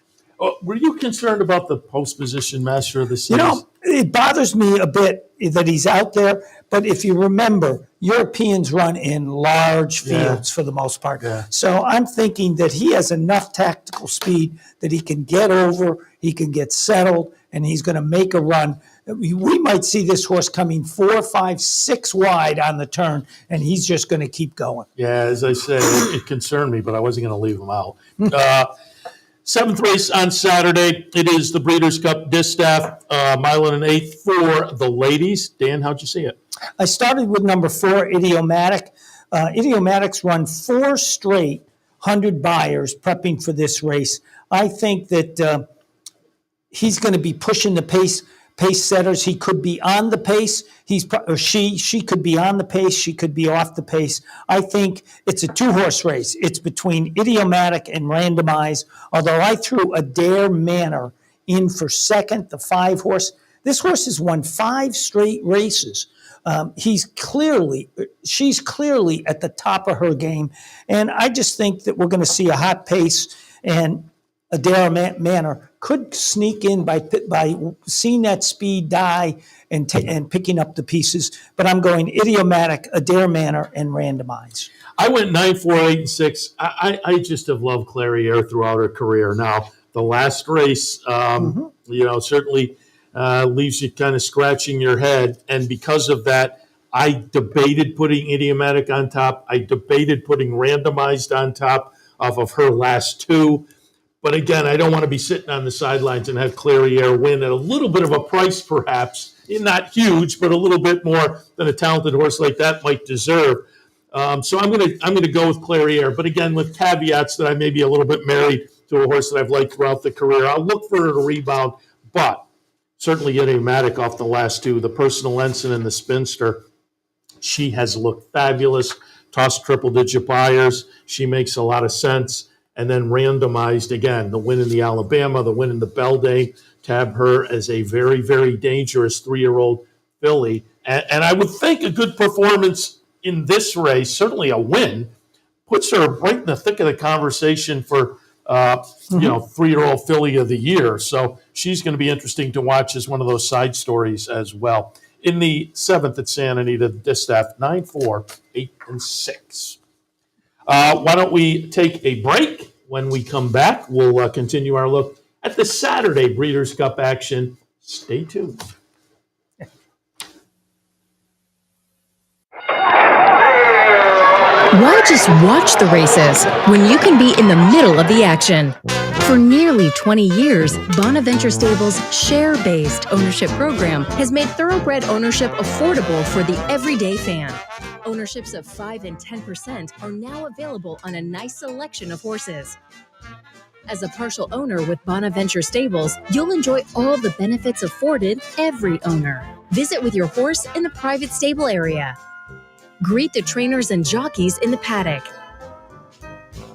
Were you concerned about the post position Master of the Seas? You know, it bothers me a bit that he's out there. But if you remember, Europeans run in large fields for the most part. Yeah. So I'm thinking that he has enough tactical speed that he can get over, he can get settled, and he's going to make a run. We might see this horse coming 4, 5, 6 wide on the turn, and he's just going to keep going. Yeah, as I said, it concerned me, but I wasn't going to leave him out. 7th race on Saturday. It is the Breeders' Cup Distaff, mile and an eighth for the ladies. Dan, how'd you see it? I started with number 4, Idiomatic. Idiomatic's run 4 straight 100 buyers prepping for this race. I think that he's going to be pushing the pace setters. He could be on the pace. She could be on the pace. She could be off the pace. I think it's a 2-horse race. It's between Idiomatic and Randomize. Although I threw Adair Manor in for second, the 5-horse. This horse has won 5 straight races. She's clearly at the top of her game. And I just think that we're going to see a hot pace, and Adair Manor could sneak in by seeing that speed die and picking up the pieces. But I'm going Idiomatic, Adair Manor, and Randomize. I went 9, 4, 8, and 6. I just have loved Clairiere throughout her career. Now, the last race, certainly leaves you kind of scratching your head. And because of that, I debated putting Idiomatic on top. I debated putting Randomized on top off of her last 2. But again, I don't want to be sitting on the sidelines and have Clairiere win at a little bit of a price, perhaps. Not huge, but a little bit more than a talented horse like that might deserve. So I'm going to go with Clairiere. But again, with caveats that I may be a little bit married to a horse that I've liked throughout the career. I'll look for her to rebound. But certainly Idiomatic off the last 2, the Personal Ensign and the Spinster. She has looked fabulous. Tossed triple-digit buyers. She makes a lot of sense. And then Randomized, again, the win in the Alabama, the win in the Beldame, tab her as a very, very dangerous 3-year-old filly. And I would think a good performance in this race, certainly a win, puts her right in the thick of the conversation for, 3-year-old filly of the year. So she's going to be interesting to watch as one of those side stories as well. In the 7th at Santa Anita, the Distaff, 9, 4, 8, and 6. Why don't we take a break? When we come back, we'll continue our look at the Saturday Breeders' Cup action. Stay tuned. Why just watch the races when you can be in the middle of the action? For nearly 20 years, Bonaventure Stables' share-based ownership program has made thoroughbred ownership affordable for the everyday fan. Ownerships of 5 and 10% are now available on a nice selection of horses. As a partial owner with Bonaventure Stables, you'll enjoy all the benefits afforded every owner. Visit with your horse in the private stable area. Greet the trainers and jockeys in the paddock.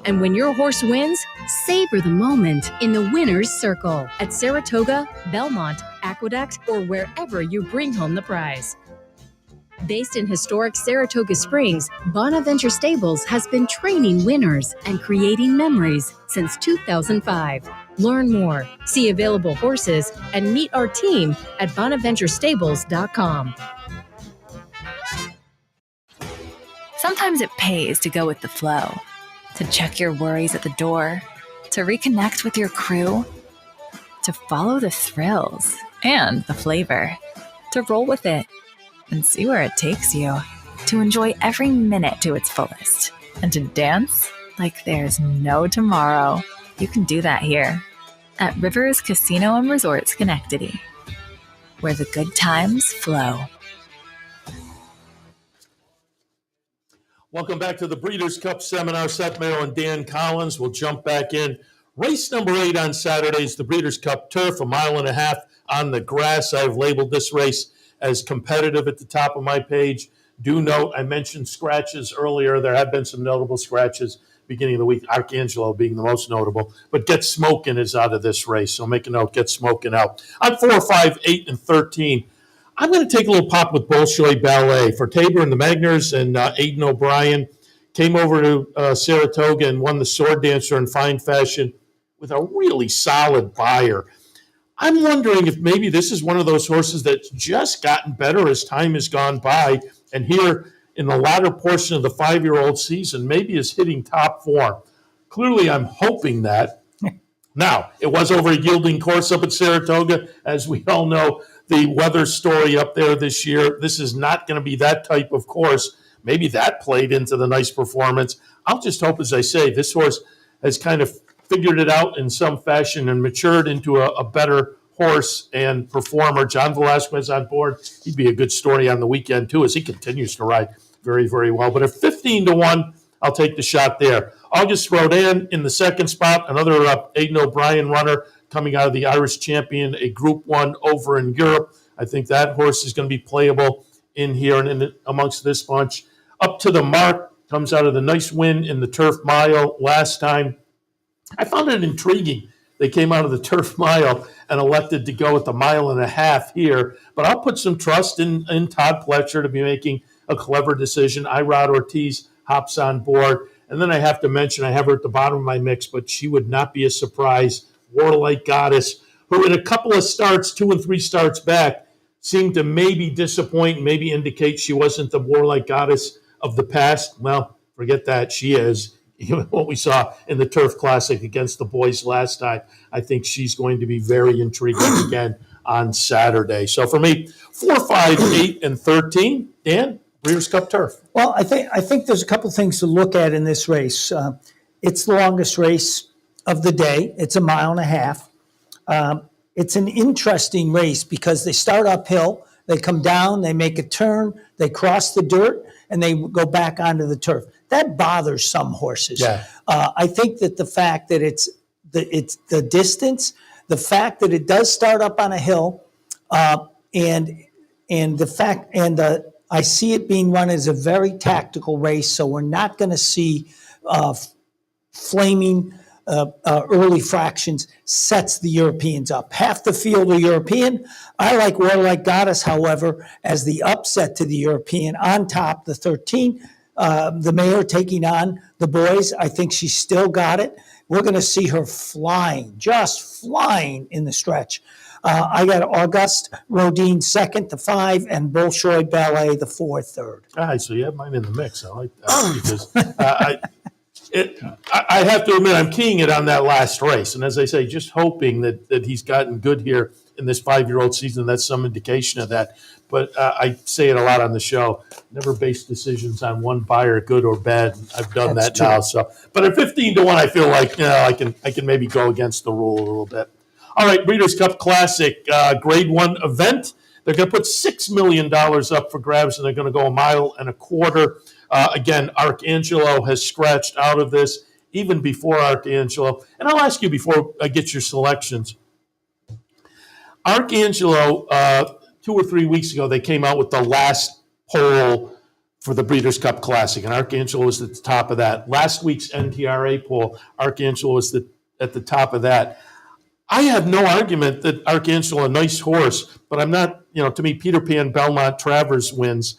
And when your horse wins, savor the moment in the winner's circle at Saratoga, Belmont, Aqueduct, or wherever you bring home the prize. Based in historic Saratoga Springs, Bonaventure Stables has been training winners and creating memories since 2005. Learn more, see available horses, and meet our team at bonaventurestables.com. Sometimes it pays to go with the flow, to check your worries at the door, to reconnect with your crew, to follow the thrills and the flavor, to roll with it and see where it takes you, to enjoy every minute to its fullest, and to dance like there's no tomorrow. You can do that here at Rivers Casino and Resort Schenectady, where the good times flow. Welcome back to the Breeders' Cup Seminar. Seth, Merrow, and Dan Collins will jump back in. Race number 8 on Saturday is the Breeders' Cup Turf, 1.5 miles on the grass. I've labeled this race as competitive at the top of my page. Do note, I mentioned scratches earlier. There have been some notable scratches beginning of the week, Arcangelo being the most notable. But Get Smokin' is out of this race, so make a note, Get Smokin' out. I'm 4, 5, 8, and 13. I'm going to take a little pop with Bolshoi Ballet. For Tabor and the Magners and Aidan O'Brien came over to Saratoga and won the Sword Dancer in fine fashion with a really solid buyer. I'm wondering if maybe this is one of those horses that's just gotten better as time has gone by, and here in the latter portion of the 5-year-old season, maybe is hitting top form. Clearly, I'm hoping that. Now, it was over a yielding course up at Saratoga. As we all know, the weather story up there this year, this is not going to be that type of course. Maybe that played into the nice performance. I'll just hope, as I say, this horse has kind of figured it out in some fashion and matured into a better horse and performer. John Velasquez on board. He'd be a good story on the weekend, too, as he continues to ride very, very well. But at 15-1, I'll take the shot there. August Rodin in the second spot, another Aidan O'Brien runner coming out of the Irish Champion, a Group 1 over in Europe. I think that horse is going to be playable in here and amongst this bunch. Up to the Mark comes out of the nice win in the Turf Mile last time. I found it intriguing. They came out of the Turf Mile and elected to go with the 1.5 miles here. But I'll put some trust in Todd Pletcher to be making a clever decision. Irod Ortiz hops on board. And then I have to mention, I have her at the bottom of my mix, but she would not be a surprise. Warlike Goddess, who in a couple of starts, 2 and 3 starts back, seemed to maybe disappoint, maybe indicate she wasn't the Warlike Goddess of the past. Well, forget that. She is. What we saw in the Turf Classic against the boys last time, I think she's going to be very intriguing again on Saturday. So for me, 4, 5, 8, and 13. Dan, Breeders' Cup Turf. Well, I think there's a couple things to look at in this race. It's the longest race of the day. It's 1.5 miles. It's an interesting race because they start uphill, they come down, they make a turn, they cross the dirt, and they go back onto the turf. That bothers some horses. Yeah. I think that the fact that it's the distance, the fact that it does start up on a hill, and the fact I see it being run as a very tactical race. So we're not going to see flaming early fractions sets the Europeans up. Half the field are European. I like Warlike Goddess, however, as the upset to the European on top, the 13. The mayor taking on the boys. I think she's still got it. We're going to see her flying, just flying in the stretch. I got August Rodin second, the 5, and Bolshoi Ballet, the 4, third. All right, so you have mine in the mix. I like that because I have to admit I'm keying it on that last race. And as I say, just hoping that he's gotten good here in this 5-year-old season. That's some indication of that. But I say it a lot on the show. Never base decisions on one buyer, good or bad. I've done that now. So, but at 15-1, I feel like I can maybe go against the rule a little bit. All right, Breeders' Cup Classic, Grade 1 event. They're going to put $6 million up for grabs, and they're going to go 1.25 miles. Again, Arcangelo has scratched out of this even before Arcangelo. And I'll ask you before I get your selections. Arcangelo, 2 or 3 weeks ago, they came out with the last poll for the Breeders' Cup Classic, and Archangelo was at the top of that. Last week's NTRA poll, Archangelo was at the top of that. I have no argument that Archangelo, a nice horse, but I'm not, to me, Peter Pan, Belmont, Travers wins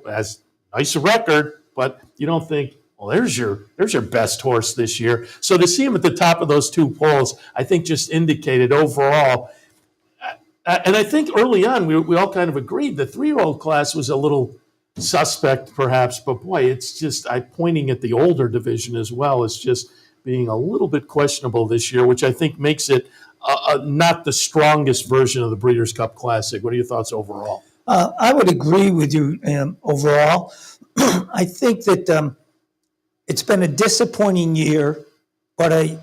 as nice a record, but you don't think, well, there's your best horse this year. So to see him at the top of those two polls, I think just indicated overall. And I think early on, we all kind of agreed the 3-year-old class was a little suspect, perhaps, but boy, it's just pointing at the older division as well as just being a little bit questionable this year, which I think makes it not the strongest version of the Breeders' Cup Classic. What are your thoughts overall? I would agree with you overall. I think that it's been a disappointing year, but a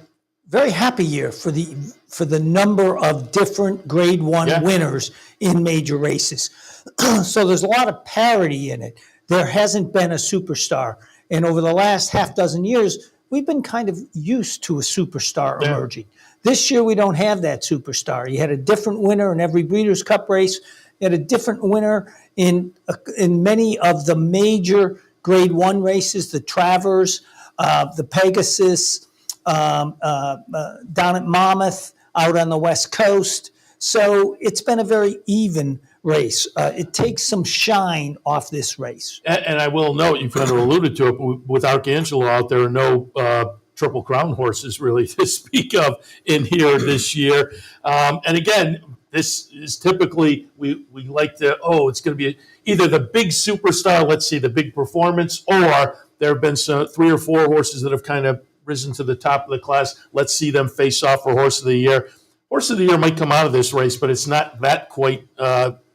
very happy year for the number of different Grade 1 winners in major races. So there's a lot of parity in it. There hasn't been a superstar. And over the last half dozen years, we've been kind of used to a superstar emerging. This year, we don't have that superstar. You had a different winner in every Breeders' Cup race. You had a different winner in many of the major Grade 1 races, the Travers, the Pegasus, down at Monmouth, out on the West Coast. So it's been a very even race. It takes some shine off this race. And I will note, you've kind of alluded to it, but with Archangelo out there, no Triple Crown horses really to speak of in here this year. And again, this is typically, we like to, it's going to be either the big superstar, let's see, the big performance, or there have been 3 or 4 horses that have kind of risen to the top of the class. Let's see them face off for Horse of the Year. Horse of the Year might come out of this race, but it's not that quite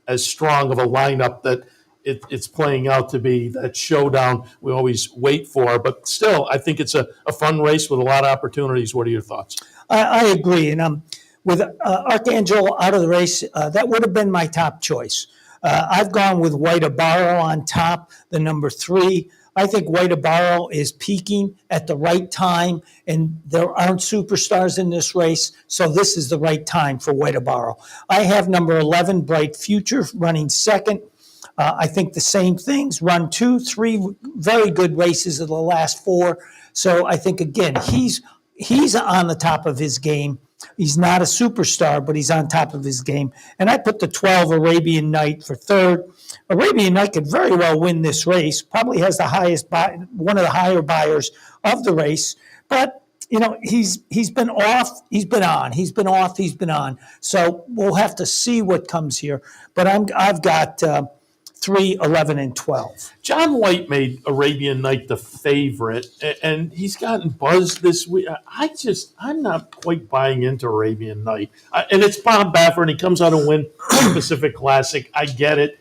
as strong of a lineup that it's playing out to be that showdown we always wait for. But still, I think it's a fun race with a lot of opportunities. What are your thoughts? I agree. And with Archangelo out of the race, that would have been my top choice. I've gone with White Abarro on top, the number 3. I think White Abarro is peaking at the right time, and there aren't superstars in this race, so this is the right time for White Abarro. I have number 11, Bright Future, running second. I think the same things, run 2, 3 very good races of the last 4. So I think, again, he's on the top of his game. He's not a superstar, but he's on top of his game. And I put the 12, Arabian Night, for third. Arabian Night could very well win this race, probably has the highest one of the higher buyers of the race. But, he's been off, he's been on. He's been off, he's been on. So we'll have to see what comes here. But I've got 3, 11, and 12. John White made Arabian Night the favorite, and he's gotten buzzed this week. I'm not quite buying into Arabian Night. And it's Bob Baffert, and he comes out and win the Pacific Classic. I get it.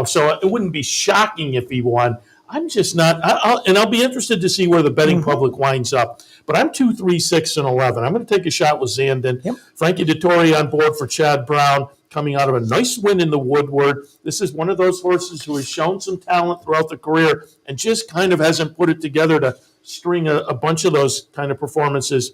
So it wouldn't be shocking if he won. I'm just not, I'll be interested to see where the betting public winds up. But I'm 2, 3, 6, and 11. I'm going to take a shot with Zandon. Yep. Frankie Dettori on board for Chad Brown, coming out of a nice win in the Woodward. This is one of those horses who has shown some talent throughout the career and just kind of hasn't put it together to string a bunch of those kind of performances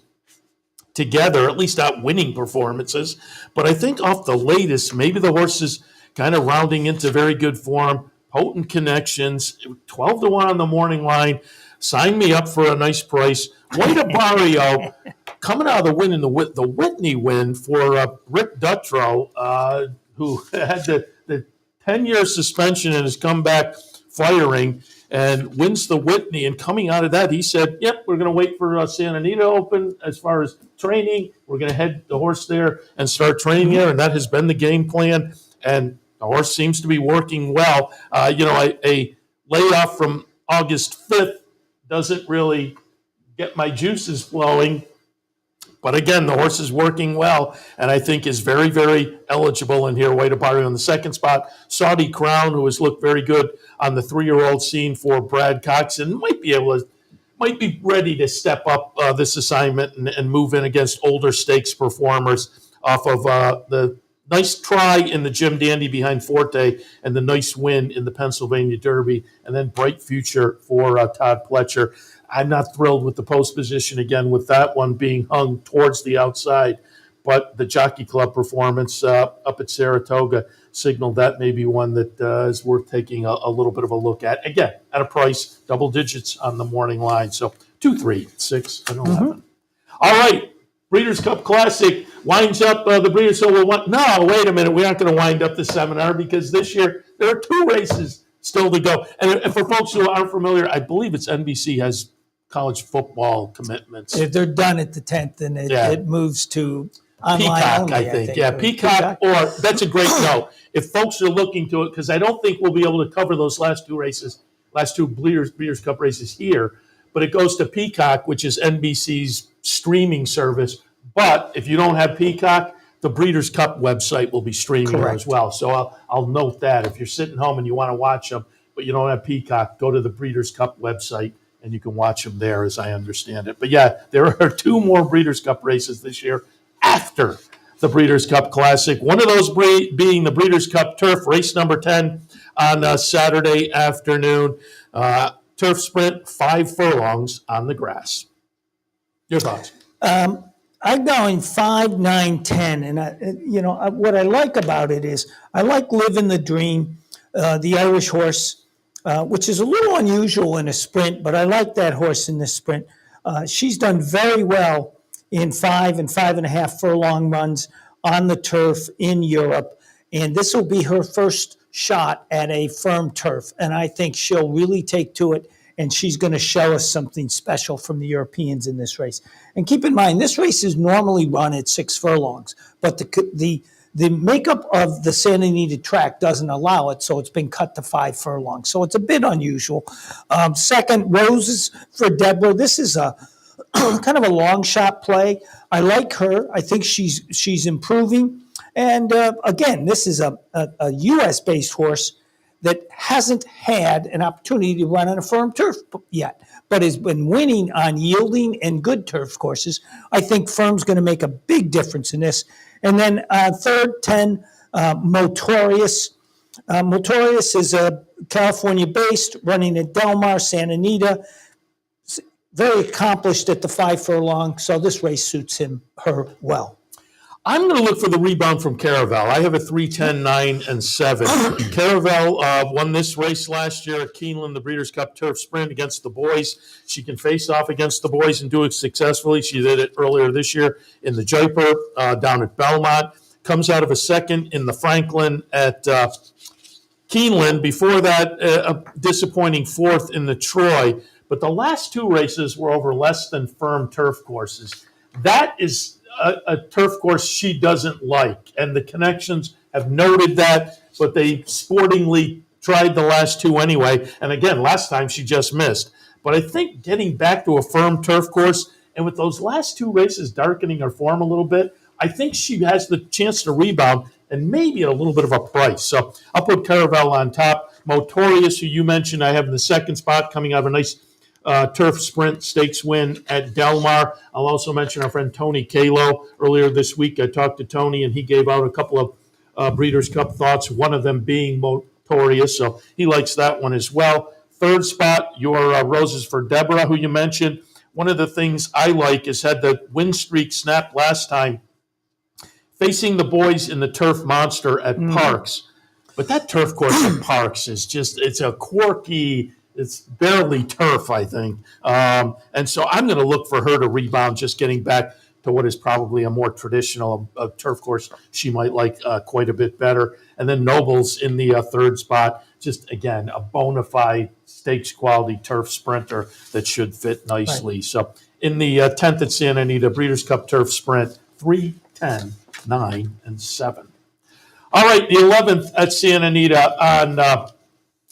together, at least not winning performances. But I think off the latest, maybe the horse is kind of rounding into very good form, potent connections, 12-1 on the morning line. Sign me up for a nice price. White Abarrio coming out of the win in the Whitney win for Rick Dutrow, who had the 10-year suspension and has come back firing and wins the Whitney. And coming out of that, he said, yep, we're going to wait for Santa Anita to open as far as training. We're going to head the horse there and start training there, and that has been the game plan. And the horse seems to be working well. A layoff from August 5th doesn't really get my juices flowing. But again, the horse is working well, and I think is very, very eligible in here. White Abarrio in the second spot. Saudi Crown, who has looked very good on the 3-year-old scene for Brad Cox, and might be ready to step up this assignment and move in against older stakes performers off of the nice try in the Jim Dandy behind Forte and the nice win in the Pennsylvania Derby, and then Bright Future for Todd Pletcher. I'm not thrilled with the post position again, with that one being hung towards the outside. but the Jockey Club performance up at Saratoga signaled that may be one that is worth taking a little bit of a look at. Again, at a price, double digits on the morning line. So 2, 3, 6, and 11. All right. Breeders' Cup Classic winds up the Breeders' Cup. No, wait a minute. We aren't going to wind up the seminar because this year there are 2 races still to go. And for folks who aren't familiar, I believe it's NBC has college football commitments. If they're done at the 10th, then it moves to online Peacock, only, I think. Yeah, Peacock. Or that's a great note. If folks are looking to it, because I don't think we'll be able to cover those last 2 races, last 2 Breeders' Cup races here, but it goes to Peacock, which is NBC's streaming service. But if you don't have Peacock, the Breeders' Cup website will be streaming there as well. So I'll note that. If you're sitting home and you want to watch them, but you don't have Peacock, go to the Breeders' Cup website, and you can watch them there, as I understand it. But yeah, there are 2 more Breeders' Cup races this year after the Breeders' Cup Classic. One of those being the Breeders' Cup Turf, race number 10 on Saturday afternoon. Turf sprint, 5 furlongs on the grass. Your thoughts? I'm going 5, 9, 10. And, what I like about it is I like Living the Dream, the Irish horse, which is a little unusual in a sprint, but I like that horse in this sprint. She's done very well in 5 and 5.5 furlong runs on the turf in Europe. And this will be her first shot at a firm turf. And I think she'll really take to it. And she's going to show us something special from the Europeans in this race. And keep in mind, this race is normally run at 6 furlongs, but the makeup of the Santa Anita track doesn't allow it, so it's been cut to 5 furlongs. So it's a bit unusual. Second, Roses for Deborah. This is a kind of a long shot play. I like her. I think she's improving. And again, this is a U.S.-based horse that hasn't had an opportunity to run on a firm turf yet, but has been winning on yielding and good turf courses. I think firm's going to make a big difference in this. And then third, 10, Motorious. Motorious is a California-based, running at Del Mar, Santa Anita. Very accomplished at the 5 furlong, so this race suits her well. I'm going to look for the rebound from Caravel. I have a 3, 10, 9, and 7. Caravel won this race last year at Keeneland, the Breeders' Cup Turf Sprint against the boys. She can face off against the boys and do it successfully. She did it earlier this year in the Jaipur down at Belmont. Comes out of a second in the Franklin at Keeneland. Before that, a disappointing 4th in the Troy. But the last 2 races were over less than firm turf courses. That is a turf course she doesn't like, and the connections have noted that, but they sportingly tried the last 2 anyway. And again, last time she just missed. But I think getting back to a firm turf course, and with those last 2 races darkening her form a little bit, I think she has the chance to rebound and maybe at a little bit of a price. So I'll put Caravel on top. Motorious, who you mentioned, I have in the second spot, coming out of a nice turf sprint stakes win at Del Mar. I'll also mention our friend Tony Kalo. Earlier this week, I talked to Tony, and he gave out a couple of Breeders' Cup thoughts, one of them being Motorious, so he likes that one as well. Third spot, your Roses for Deborah, who you mentioned. One of the things I like is had the win streak snapped last time, facing the boys in the Turf Monster at Parks. But that turf course at Parks is just, it's a quirky, it's barely turf, I think. And so I'm going to look for her to rebound, just getting back to what is probably a more traditional turf course she might like quite a bit better. And then Nobles in the third spot, just, again, a bona fide stakes quality turf sprinter that should fit nicely. Right. So in the 10th at Santa Anita, Breeders' Cup Turf Sprint, 3, 10, 9, and 7. All right, the 11th at Santa Anita on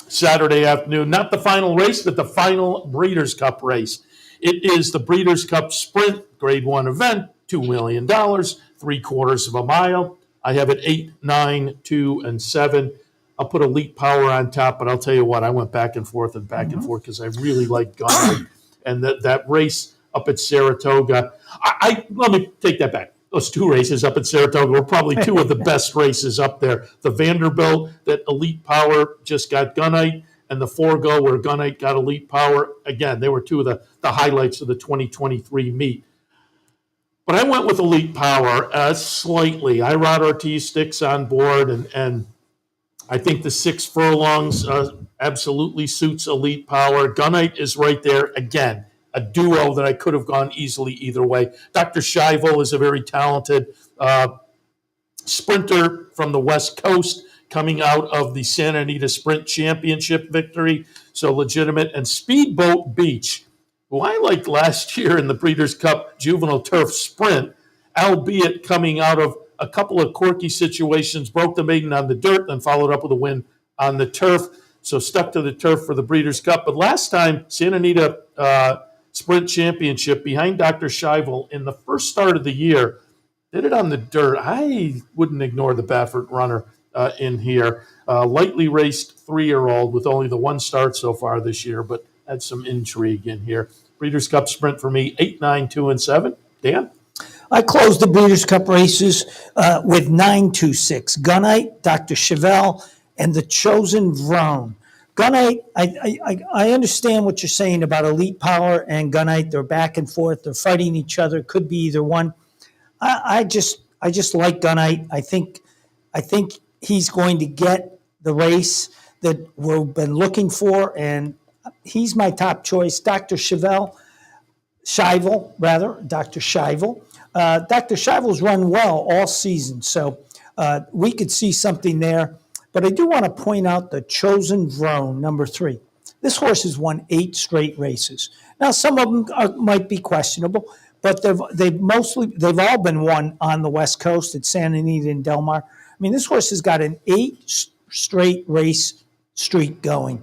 Saturday afternoon. Not the final race, but the final Breeders' Cup race. It is the Breeders' Cup Sprint Grade 1 event, $2 million, 3/4 of a mile. I have it 8, 9, 2, and 7. I'll put Elite Power on top, but I'll tell you what, I went back and forth and back and forth because I really like Gunner. And that race up at Saratoga, let me take that back. Those 2 races up at Saratoga were probably 2 of the best races up there. The Vanderbilt that Elite Power just got Gunite, and the Forego where Gunite got Elite Power. Again, they were 2 of the highlights of the 2023 meet. But I went with Elite Power slightly. Irod Ortiz sticks on board, and I think the 6 furlongs absolutely suits Elite Power. Gunite is right there. Again, a duo that I could have gone easily either way. Dr. Scheibel is a very talented sprinter from the West Coast coming out of the Santa Anita Sprint Championship victory, so legitimate. And Speedboat Beach, who I liked last year in the Breeders' Cup Juvenile Turf Sprint, albeit coming out of a couple of quirky situations, broke the maiden on the dirt, then followed up with a win on the turf, so stuck to the turf for the Breeders' Cup. But last time, Santa Anita Sprint Championship behind Dr. Scheibel in the first start of the year, did it on the dirt. I wouldn't ignore the Baffert runner in here. Lightly raced 3-year-old with only the 1 start so far this year, but had some intrigue in here. Breeders' Cup Sprint for me, 8, 9, 2, and 7. Dan? I closed the Breeders' Cup races with 9, 2, 6. Gunite, Dr. Chevelle, and the Chosen Vrone. Gunite, I understand what you're saying about Elite Power and Gunite. They're back and forth. They're fighting each other. Could be either one. I just like Gunite. I think he's going to get the race that we've been looking for, and he's my top choice. Dr. Scheibel. Dr. Scheivel's run well all season, so we could see something there. But I do want to point out the Chosen Vrone, number 3. This horse has won 8 straight races. Now, some of them might be questionable, but they've all been won on the West Coast at Santa Anita and Del Mar. I mean, this horse has got an 8 straight race streak going.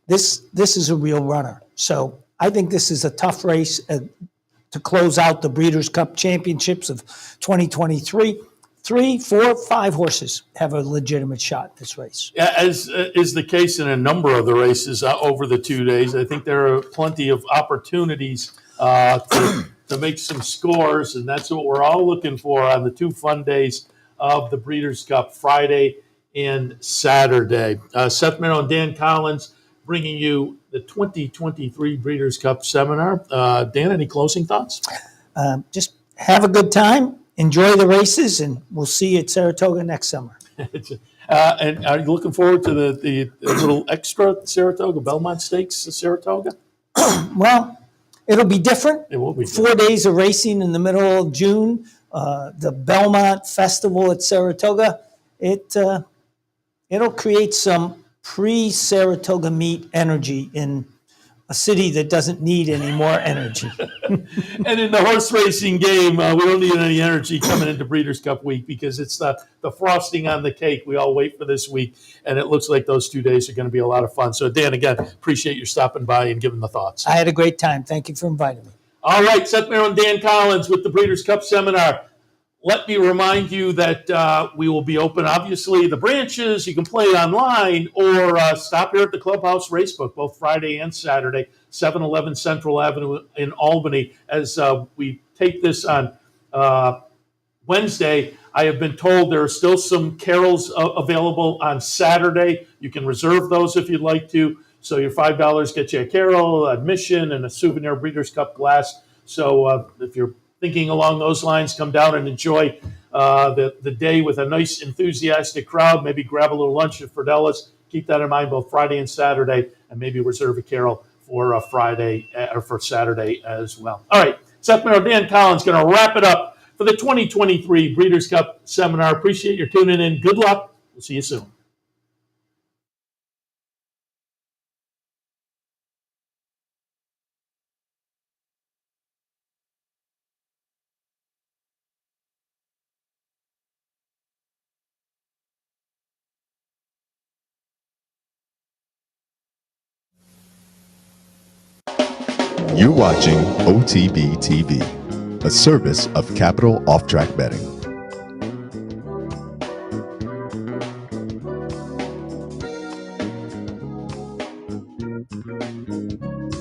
This is a real runner. So I think this is a tough race to close out the Breeders' Cup Championships of 2023. 3, 4, 5 horses have a legitimate shot this race. As is the case in a number of the races over the 2 days, I think there are plenty of opportunities to make some scores, and that's what we're all looking for on the 2 fun days of the Breeders' Cup, Friday and Saturday. Seth Merrow and Dan Collins bringing you the 2023 Breeders' Cup Seminar. Dan, any closing thoughts? Just have a good time, enjoy the races, and we'll see you at Saratoga next summer. And are you looking forward to the little extra Saratoga, Belmont Stakes Saratoga? Well, it'll be different. It will be 4 days of racing in the middle of June. The Belmont Festival at Saratoga. It'll create some pre-Saratoga meet energy in a city that doesn't need any more energy. And in the horse racing game, we don't need any energy coming into Breeders' Cup week because it's the frosting on the cake. We all wait for this week, and it looks like those 2 days are going to be a lot of fun. So, Dan, again, appreciate your stopping by and giving the thoughts. I had a great time. Thank you for inviting me. All right, Seth Merrow and Dan Collins with the Breeders' Cup Seminar. Let me remind you that we will be open, obviously, the branches. You can play online or stop here at the Clubhouse Racebook, both Friday and Saturday, 711 Central Avenue in Albany. As we take this on Wednesday, I have been told there are still some carols available on Saturday. You can reserve those if you'd like to. So your $5 gets you a carol, admission, and a souvenir Breeders' Cup glass. So if you're thinking along those lines, come down and enjoy the day with a nice, enthusiastic crowd. Maybe grab a little lunch at Friedella's. Keep that in mind both Friday and Saturday, and maybe reserve a carol for Friday or for Saturday as well. All right, Seth Merrow, Dan Collins going to wrap it up for the 2023 Breeders' Cup Seminar. Appreciate your tuning in. Good luck. We'll see you soon. You're watching OTB TV, a service of Capital Off Track Betting.